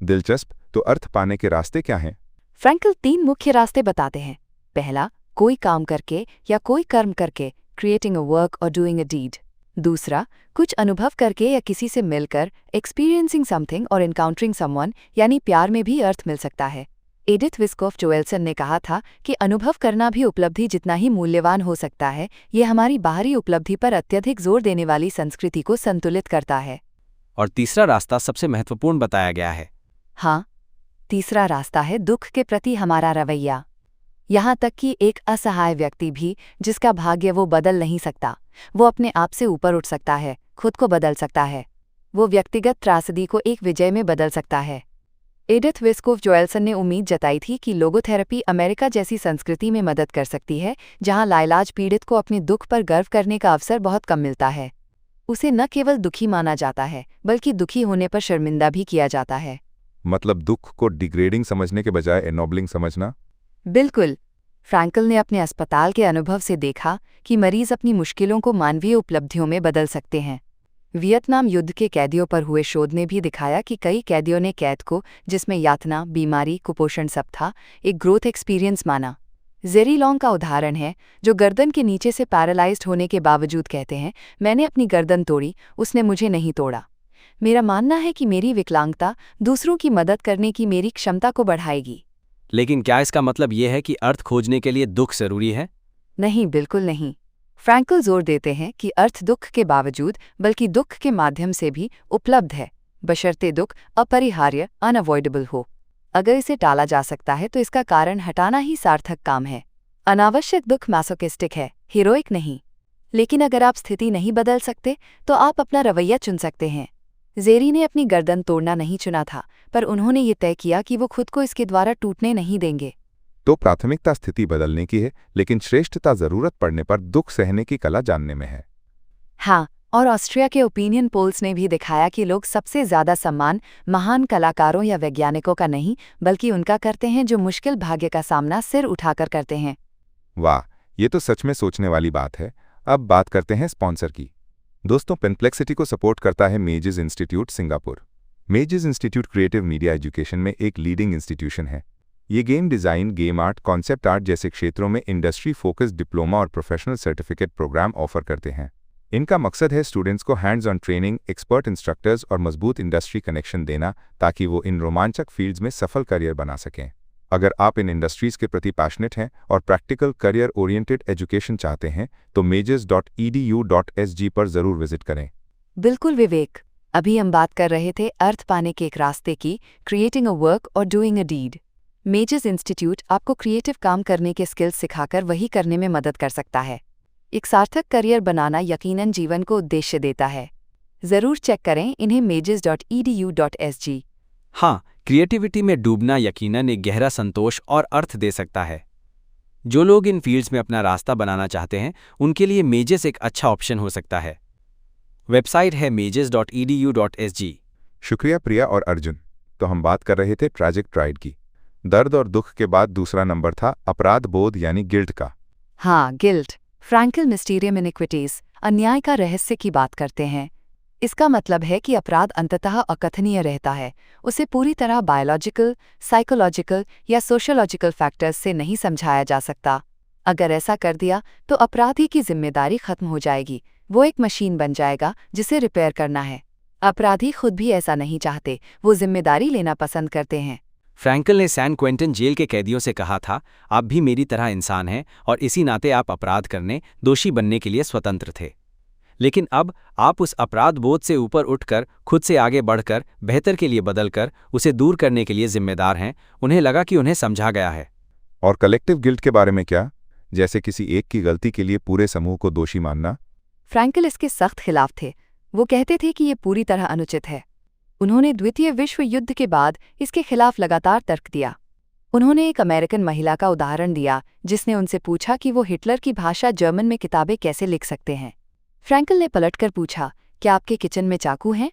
दिलचस्प। तो अर्थ पाने के रास्ते क्या हैं? फ्रैंकल 3 मुख्य रास्ते बताते हैं। पहला, कोई काम करके या कोई कर्म करके, creating a work or doing a deed. दूसरा, कुछ अनुभव करके या किसी से मिलकर, एक्सपीरियंसिंग समथिंग और एनकाउंटरिंग समवन, यानी प्यार में भी अर्थ मिल सकता है। एडिथ विस्कोफ जोएल्सन ने कहा था कि अनुभव करना भी उपलब्धि जितना ही मूल्यवान हो सकता है। ये हमारी बाहरी उपलब्धि पर अत्यधिक जोर देने वाली संस्कृति को संतुलित करता है। और तीसरा रास्ता सबसे महत्वपूर्ण बताया गया है। हाँ, तीसरा रास्ता है दुख के प्रति हमारा रवैया। यहाँ तक कि एक असहाय व्यक्ति भी, जिसका भाग्य वो बदल नहीं सकता, वो अपने आप से ऊपर उठ सकता है, खुद को बदल सकता है। वो व्यक्तिगत त्रासदी को एक विजय में बदल सकता है। एडिथ विस्कोफ जोएल्सन ने उम्मीद जताई थी कि लोगोथेरेपी अमेरिका जैसी संस्कृति में मदद कर सकती है, जहाँ लाइलाज पीड़ित को अपने दुख पर गर्व करने का अवसर बहुत कम मिलता है। उसे न केवल दुखी माना जाता है, बल्कि दुखी होने पर शर्मिंदा भी किया जाता है। मतलब दुख को डिग्रेडिंग समझने के बजाय एनोबलिंग समझना। बिल्कुल। फ्रैंकल ने अपने अस्पताल के अनुभव से देखा कि मरीज अपनी मुश्किलों को मानवीय उपलब्धियों में बदल सकते हैं। वियतनाम युद्ध के कैदियों पर हुए शोध ने भी दिखाया कि कई कैदियों ने कैद को, जिसमें यातना, बीमारी, कुपोषण सब था, एक ग्रोथ एक्सपीरियंस माना। जेरी लॉन्ग का उदाहरण है, जो गर्दन के नीचे से पैरालाइज्ड होने के बावजूद कहते हैं, मैंने अपनी गर्दन तोड़ी, उसने मुझे नहीं तोड़ा। मेरा मानना है कि मेरी विकलांगता दूसरों की मदद करने की मेरी क्षमता को बढ़ाएगी। लेकिन क्या इसका मतलब ये है कि अर्थ खोजने के लिए दुख जरूरी है? नहीं, बिल्कुल नहीं। फ्रैंकल जोर देते हैं कि अर्थ दुख के बावजूद, बल्कि दुख के माध्यम से भी उपलब्ध है, बशर्ते दुख अपरिहार्य, अनअवॉइडेबल हो। अगर इसे टाला जा सकता है तो इसका कारण हटाना ही सार्थक काम है। अनावश्यक दुख मैसोकिस्टिक है, हीरोइक नहीं। लेकिन अगर आप स्थिति नहीं बदल सकते तो आप अपना रवैया चुन सकते हैं। जेरी ने अपनी गर्दन तोड़ना नहीं चुना था, पर उन्होंने ये तय किया कि वो खुद को इसके द्वारा टूटने नहीं देंगे। तो प्राथमिकता स्थिति बदलने की है, लेकिन श्रेष्ठता जरूरत पड़ने पर दुख सहने की कला जानने में है। हाँ, और ऑस्ट्रिया के ओपिनियन पोल्स ने भी दिखाया कि लोग सबसे ज्यादा सम्मान महान कलाकारों या वैज्ञानिकों का नहीं, बल्कि उनका करते हैं जो मुश्किल भाग्य का सामना सिर उठाकर करते हैं। वाह, ये तो सच में सोचने वाली बात है। अब बात करते हैं स्पॉन्सर की। दोस्तों, पेनप्लेक्सिटी को सपोर्ट करता है mazes institute Singapore. Mazes institute creative media education में एक लीडिंग इंस्टीट्यूशन है। ये game design, game art, concept art जैसे क्षेत्रों में इंडस्ट्री फोकस्ड डिप्लोमा और प्रोफेशनल सर्टिफिकेट प्रोग्राम ऑफर करते हैं। इनका मकसद है स्टूडेंट्स को hands on training, expert instructors और मजबूत इंडस्ट्री कनेक्शन देना, ताकि वो इन रोमांचक फील्ड्स में सफल करियर बना सकें। अगर आप इन इंडस्ट्रीज के प्रति पैशनेट हैं और प्रैक्टिकल करियर ओरिएंटेड एजुकेशन चाहते हैं तो majors.edu.sg पर जरूर विजिट करें। बिल्कुल विवेक, अभी हम बात कर रहे थे अर्थ पाने के एक रास्ते की, creating a work or doing a deed. Majors institute आपको क्रिएटिव काम करने के स्किल्स सिखाकर वही करने में मदद कर सकता है। एक सार्थक करियर बनाना यकीनन जीवन को उद्देश्य देता है। जरूर चेक करें इन्हें majors.edu.sg। हाँ, क्रिएटिविटी में डूबना यकीनन एक गहरा संतोष और अर्थ दे सकता है। जो लोग इन फील्ड्स में अपना रास्ता बनाना चाहते हैं, उनके लिए मेजर्स एक अच्छा ऑप्शन हो सकता है। वेबसाइट है majors.edu.sg। शुक्रिया प्रिया और अर्जुन। तो हम बात कर रहे थे ट्रैजिक प्राइड की। दर्द और दुख के बाद दूसरा नंबर था अपराध बोध यानी गिल्ट का। हाँ, गिल्ट। फ्रैंकल मिस्टीरियम इनिक्विटीज, अन्याय का रहस्य की बात करते हैं। इसका मतलब है कि अपराध अंततः अकथनीय रहता है, उसे पूरी तरह बायोलॉजिकल, साइकोलॉजिकल या सोशियोलॉजिकल फैक्टर्स से नहीं समझाया जा सकता। अगर ऐसा कर दिया तो अपराधी की जिम्मेदारी खत्म हो जाएगी, वो एक मशीन बन जाएगा जिसे रिपेयर करना है। अपराधी खुद भी ऐसा नहीं चाहते, वो जिम्मेदारी लेना पसंद करते हैं। फ्रैंकल ने सैन क्वेंटिन जेल के कैदियों से कहा था, आप भी मेरी तरह इंसान हैं और इसी नाते आप अपराध करने, दोषी बनने के लिए स्वतंत्र थे। लेकिन अब आप उस अपराध बोध से ऊपर उठकर, खुद से आगे बढ़कर, बेहतर के लिए बदलकर, उसे दूर करने के लिए जिम्मेदार हैं। उन्हें लगा कि उन्हें समझा गया है। और कलेक्टिव गिल्ट के बारे में क्या? जैसे किसी एक की गलती के लिए पूरे समूह को दोषी मानना? फ्रैंकल इसके सख्त खिलाफ थे। वो कहते थे कि ये पूरी तरह अनुचित है। उन्होंने द्वितीय विश्व युद्ध के बाद इसके खिलाफ लगातार तर्क दिया। उन्होंने एक अमेरिकन महिला का उदाहरण दिया जिसने उनसे पूछा कि वो हिटलर की भाषा जर्मन में किताबें कैसे लिख सकते हैं। फ्रैंकल ने पलटकर पूछा, क्या आपके किचन में चाकू हैं?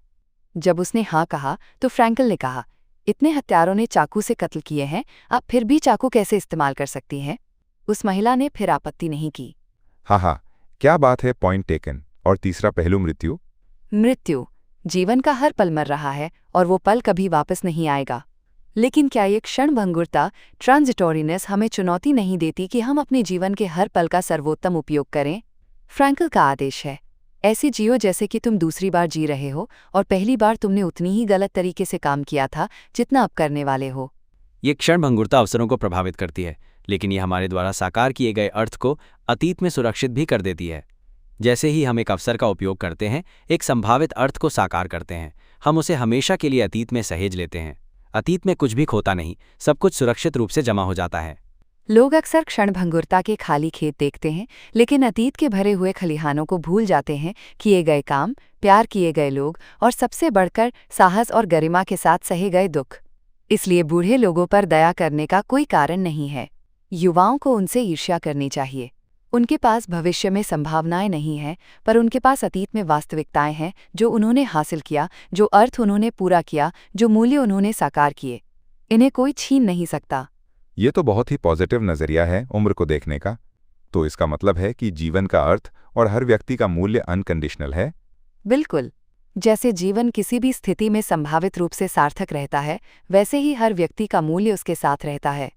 जब उसने हाँ कहा तो फ्रैंकल ने कहा, इतने हत्यारों ने चाकू से कत्ल किए हैं, आप फिर भी चाकू कैसे इस्तेमाल कर सकती हैं? उस महिला ने फिर आपत्ति नहीं की। हाँ, क्या बात है, पॉइंट टेकन। और तीसरा पहलू, मृत्यु। मृत्यु जीवन का हर पल मर रहा है और वो पल कभी वापस नहीं आएगा। लेकिन क्या ये क्षणभंगुरता, ट्रांजिटोरीनेस हमें चुनौती नहीं देती कि हम अपने जीवन के हर पल का सर्वोत्तम उपयोग करें? फ्रैंकल का आदेश है, ऐसे जियो जैसे कि तुम दूसरी बार जी रहे हो और पहली बार तुमने उतनी ही गलत तरीके से काम किया था जितना अब करने वाले हो। ये क्षणभंगुरता अवसरों को प्रभावित करती है, लेकिन ये हमारे द्वारा साकार किए गए अर्थ को अतीत में सुरक्षित भी कर देती है। जैसे ही हम एक अवसर का उपयोग करते हैं, एक संभावित अर्थ को साकार करते हैं, हम उसे हमेशा के लिए अतीत में सहेज लेते हैं। अतीत में कुछ भी खोता नहीं, सब कुछ सुरक्षित रूप से जमा हो जाता है। लोग अक्सर क्षणभंगुरता के खाली खेत देखते हैं, लेकिन अतीत के भरे हुए खलिहानों को भूल जाते हैं, किए गए काम, प्यार किए गए लोग और सबसे बढ़कर साहस और गरिमा के साथ सहे गए दुख। इसलिए बूढ़े लोगों पर दया करने का कोई कारण नहीं है। युवाओं को उनसे ईर्ष्या करनी चाहिए। उनके पास भविष्य में संभावनाएं नहीं हैं, पर उनके पास अतीत में वास्तविकताएं हैं जो उन्होंने हासिल किया, जो अर्थ उन्होंने पूरा किया, जो मूल्य उन्होंने साकार किए। इन्हें कोई छीन नहीं सकता। ये तो बहुत ही पॉजिटिव नजरिया है उम्र को देखने का। तो इसका मतलब है कि जीवन का अर्थ और हर व्यक्ति का मूल्य अनकंडीशनल है। बिल्कुल। जैसे जीवन किसी भी स्थिति में संभावित रूप से सार्थक रहता है, वैसे ही हर व्यक्ति का मूल्य उसके साथ रहता है।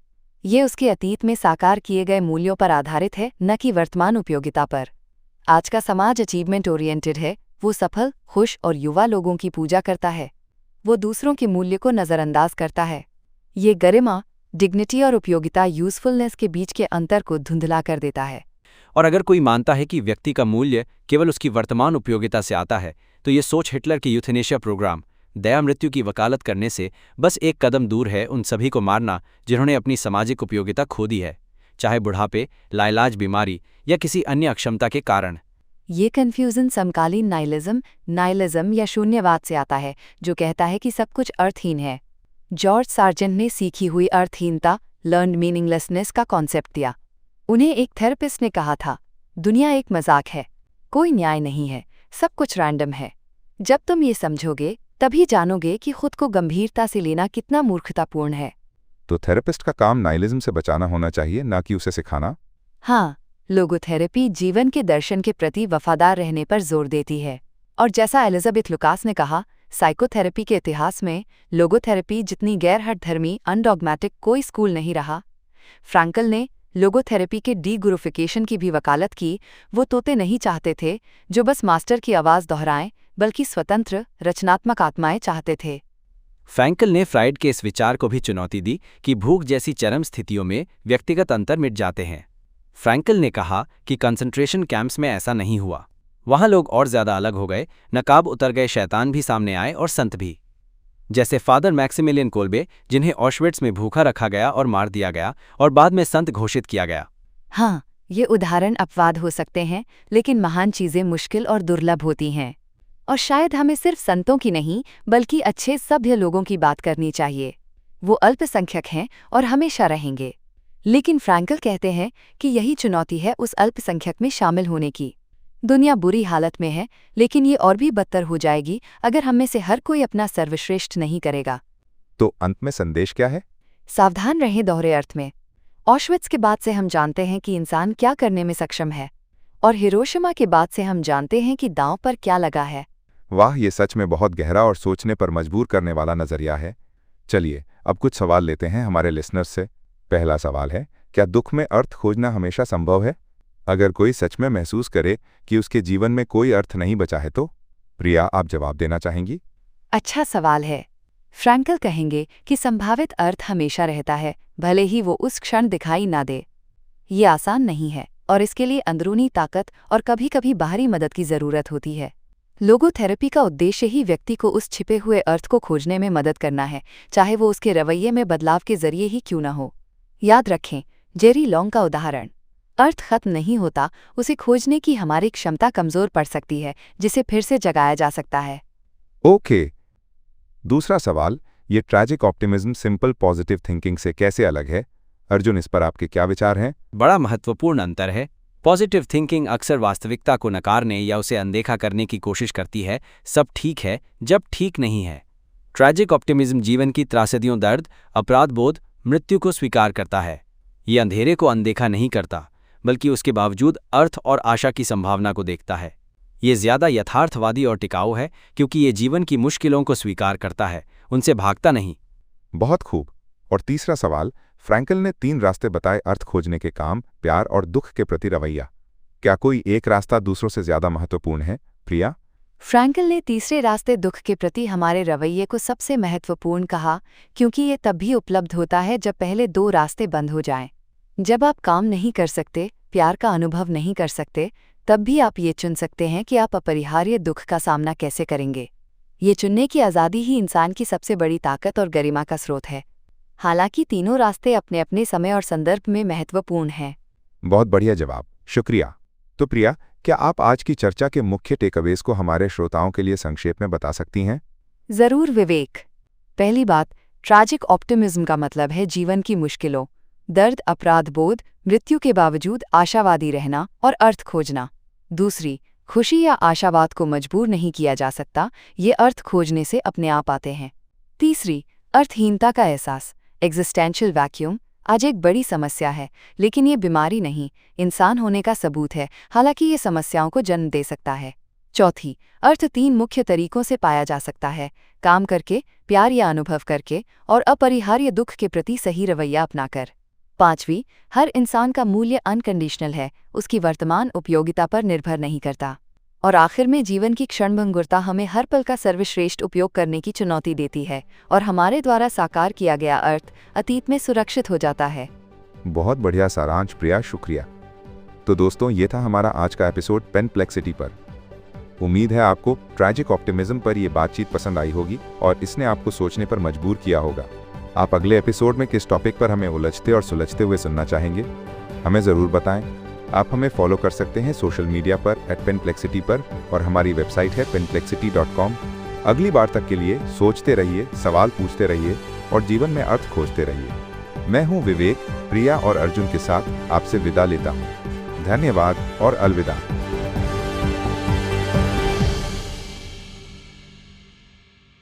ये उसके अतीत में साकार किए गए मूल्यों पर आधारित है, न कि वर्तमान उपयोगिता पर। आज का समाज अचीवमेंट ओरिएंटेड है। वो सफल, खुश और युवा लोगों की पूजा करता है। वो दूसरों के मूल्य को नज़रअंदाज करता है। ये गरिमा, डिग्निटी और उपयोगिता, यूजफुलनेस के बीच के अंतर को धुंधला कर देता है। और अगर कोई मानता है कि व्यक्ति का मूल्य केवल उसकी वर्तमान उपयोगिता से आता है, तो ये सोच हिटलर के यूथेनेशिया प्रोग्राम, दया मृत्यु की वकालत करने से बस एक कदम दूर है। उन सभी को मारना जिन्होंने अपनी सामाजिक उपयोगिता खो दी है, चाहे बुढ़ापे, लाइलाज बीमारी या किसी अन्य अक्षमता के कारण। ये कन्फ्यूजन समकालीन नाइलिज्म या शून्यवाद से आता है, जो कहता है कि सब कुछ अर्थहीन है। जॉर्ज सार्जेंट ने सीखी हुई अर्थहीनता, लर्न्ड मीनिंगलेसनेस का कॉन्सेप्ट दिया। उन्हें एक थेरेपिस्ट ने कहा था, दुनिया एक मजाक है, कोई न्याय नहीं है, सब कुछ रैंडम है। जब तुम ये समझोगे तभी जानोगे कि खुद को गंभीरता से लेना कितना मूर्खतापूर्ण है। तो थेरेपिस्ट का काम नाइलिज्म से बचाना होना चाहिए, ना कि उसे सिखाना। हाँ, लोगोथेरेपी जीवन के दर्शन के प्रति वफादार रहने पर जोर देती है। और जैसा एलिजाबेथ लुकास ने कहा, साइकोथेरेपी के इतिहास में लोगोथेरेपी जितनी गैर-हठधर्मी, अनडॉगमैटिक कोई स्कूल नहीं रहा। फ्रैंकल ने लोगोथेरेपी के डीग्रुफिकेशन की भी वकालत की। वो तोते नहीं चाहते थे जो बस मास्टर की आवाज़ दोहराएं, बल्कि स्वतंत्र, रचनात्मक आत्माएं चाहते थे। फ्रैंकल ने फ्राइड के इस विचार को भी चुनौती दी कि भूख जैसी चरम स्थितियों में व्यक्तिगत अंतर मिट जाते हैं। फ्रैंकल ने कहा कि कंसंट्रेशन कैंप्स में ऐसा नहीं हुआ। वहां लोग और ज्यादा अलग हो गए, नकाब उतर गए, शैतान भी सामने आए और संत भी, जैसे फादर मैक्सिमिलियन कोल्बे, जिन्हें ऑशविट्स में भूखा रखा गया और मार दिया गया और बाद में संत घोषित किया गया। हाँ, ये उदाहरण अपवाद हो सकते हैं, लेकिन महान चीजें मुश्किल और दुर्लभ होती हैं। और शायद हमें सिर्फ संतों की नहीं, बल्कि अच्छे सभ्य लोगों की बात करनी चाहिए। वो अल्पसंख्यक हैं और हमेशा रहेंगे। लेकिन फ्रैंकल कहते हैं कि यही चुनौती है उस अल्पसंख्यक में शामिल होने की। दुनिया बुरी हालत में है, लेकिन ये और भी बदतर हो जाएगी अगर हम में से हर कोई अपना सर्वश्रेष्ठ नहीं करेगा। तो अंत में संदेश क्या है? सावधान रहें दोहरे अर्थ में। ऑशविट्स के बाद से हम जानते हैं कि इंसान क्या करने में सक्षम है, और हिरोशिमा के बाद से हम जानते हैं कि दांव पर क्या लगा है। वाह, ये सच में बहुत गहरा और सोचने पर मजबूर करने वाला नजरिया है। चलिए अब कुछ सवाल लेते हैं हमारे लिसनर्स से। पहला सवाल है, क्या दुख में अर्थ खोजना हमेशा संभव है? अगर कोई सच में महसूस करे कि उसके जीवन में कोई अर्थ नहीं बचा है तो? प्रिया, आप जवाब देना चाहेंगी? अच्छा सवाल है। फ्रैंकल कहेंगे कि संभावित अर्थ हमेशा रहता है, भले ही वो उस क्षण दिखाई ना दे। ये आसान नहीं है और इसके लिए अंदरूनी ताकत और कभी-कभी बाहरी मदद की जरूरत होती है। लोगोथेरेपी का उद्देश्य ही व्यक्ति को उस छिपे हुए अर्थ को खोजने में मदद करना है, चाहे वो उसके रवैये में बदलाव के जरिए ही क्यों न हो। याद रखें जेरी लॉन्ग का उदाहरण, अर्थ खत्म नहीं होता, उसे खोजने की हमारी क्षमता कमजोर पड़ सकती है, जिसे फिर से जगाया जा सकता है। ओके। दूसरा सवाल, ये tragic optimism simple positive thinking से कैसे अलग है? अर्जुन, इस पर आपके क्या विचार हैं? बड़ा महत्वपूर्ण अंतर है। पॉजिटिव थिंकिंग अक्सर वास्तविकता को नकारने या उसे अनदेखा करने की कोशिश करती है, सब ठीक है जब ठीक नहीं है। ट्रैजिक ऑप्टिमिज्म जीवन की त्रासदियों, दर्द, अपराध बोध, मृत्यु को स्वीकार करता है। ये अंधेरे को अनदेखा नहीं करता, बल्कि उसके बावजूद अर्थ और आशा की संभावना को देखता है। ये ज्यादा यथार्थवादी और टिकाऊ है क्योंकि ये जीवन की मुश्किलों को स्वीकार करता है, उनसे भागता नहीं। बहुत खूब। और तीसरा सवाल, फ्रैंकल ने 3 रास्ते बताए अर्थ खोजने के: काम, प्यार और दुख के प्रति रवैया। क्या कोई एक रास्ता दूसरों से ज्यादा महत्वपूर्ण है? प्रिया? फ्रैंकल ने तीसरे रास्ते दुख के प्रति हमारे रवैये को सबसे महत्वपूर्ण कहा, क्योंकि ये तब भी उपलब्ध होता है जब पहले 2 रास्ते बंद हो जाएं। जब आप काम नहीं कर सकते, प्यार का अनुभव नहीं कर सकते, तब भी आप ये चुन सकते हैं कि आप अपरिहार्य दुख का सामना कैसे करेंगे। ये चुनने की आज़ादी ही इंसान की सबसे बड़ी ताकत और गरिमा का स्रोत है। हालांकि तीनों रास्ते अपने अपने समय और संदर्भ में महत्वपूर्ण हैं। बहुत बढ़िया जवाब, शुक्रिया। तो प्रिया, क्या आप आज की चर्चा के मुख्य टेकअवेज को हमारे श्रोताओं के लिए संक्षेप में बता सकती हैं? जरूर विवेक। पहली बात, ट्रैजिक ऑप्टिमिज्म का मतलब है जीवन की मुश्किलों, दर्द, अपराध बोध, मृत्यु के बावजूद आशावादी रहना और अर्थ खोजना। दूसरी, खुशी या आशावाद को मजबूर नहीं किया जा सकता, ये अर्थ खोजने से अपने आप आते हैं। तीसरी, अर्थहीनता का एहसास, एग्जिस्टेंशियल वैक्यूम, आज एक बड़ी समस्या है, लेकिन ये बीमारी नहीं, इंसान होने का सबूत है, हालांकि ये समस्याओं को जन्म दे सकता है। चौथी, अर्थ 3 मुख्य तरीकों से पाया जा सकता है: काम करके, प्यार या अनुभव करके, और अपरिहार्य दुख के प्रति सही रवैया अपनाकर। पांचवी, हर इंसान का मूल्य अनकंडीशनल है, उसकी वर्तमान उपयोगिता पर निर्भर नहीं करता। और आखिर में जीवन की क्षणभंगुरता हमें हर पल का सर्वश्रेष्ठ उपयोग करने की चुनौती देती है, और हमारे द्वारा साकार किया गया अर्थ अतीत में सुरक्षित हो जाता है। बहुत बढ़िया सारांश प्रिया, शुक्रिया। तो दोस्तों, ये था हमारा आज का एपिसोड पेनप्लेक्सिटी पर। उम्मीद है आपको ट्रैजिक ऑप्टिमिज्म पर यह बातचीत पसंद आई होगी और इसने आपको सोचने पर मजबूर किया होगा। आप अगले एपिसोड में किस टॉपिक पर हमें उलझते और सुलझते हुए सुनना चाहेंगे? हमें ज़रूर बताएं। आप हमें फॉलो कर सकते हैं सोशल मीडिया पर @penplexity पर, और हमारी वेबसाइट है penplexity.com। अगली बार तक के लिए सोचते रहिए, सवाल पूछते रहिए और जीवन में अर्थ खोजते रहिए। मैं हूं विवेक, प्रिया और अर्जुन के साथ आपसे विदा लेता हूं। धन्यवाद और अलविदा।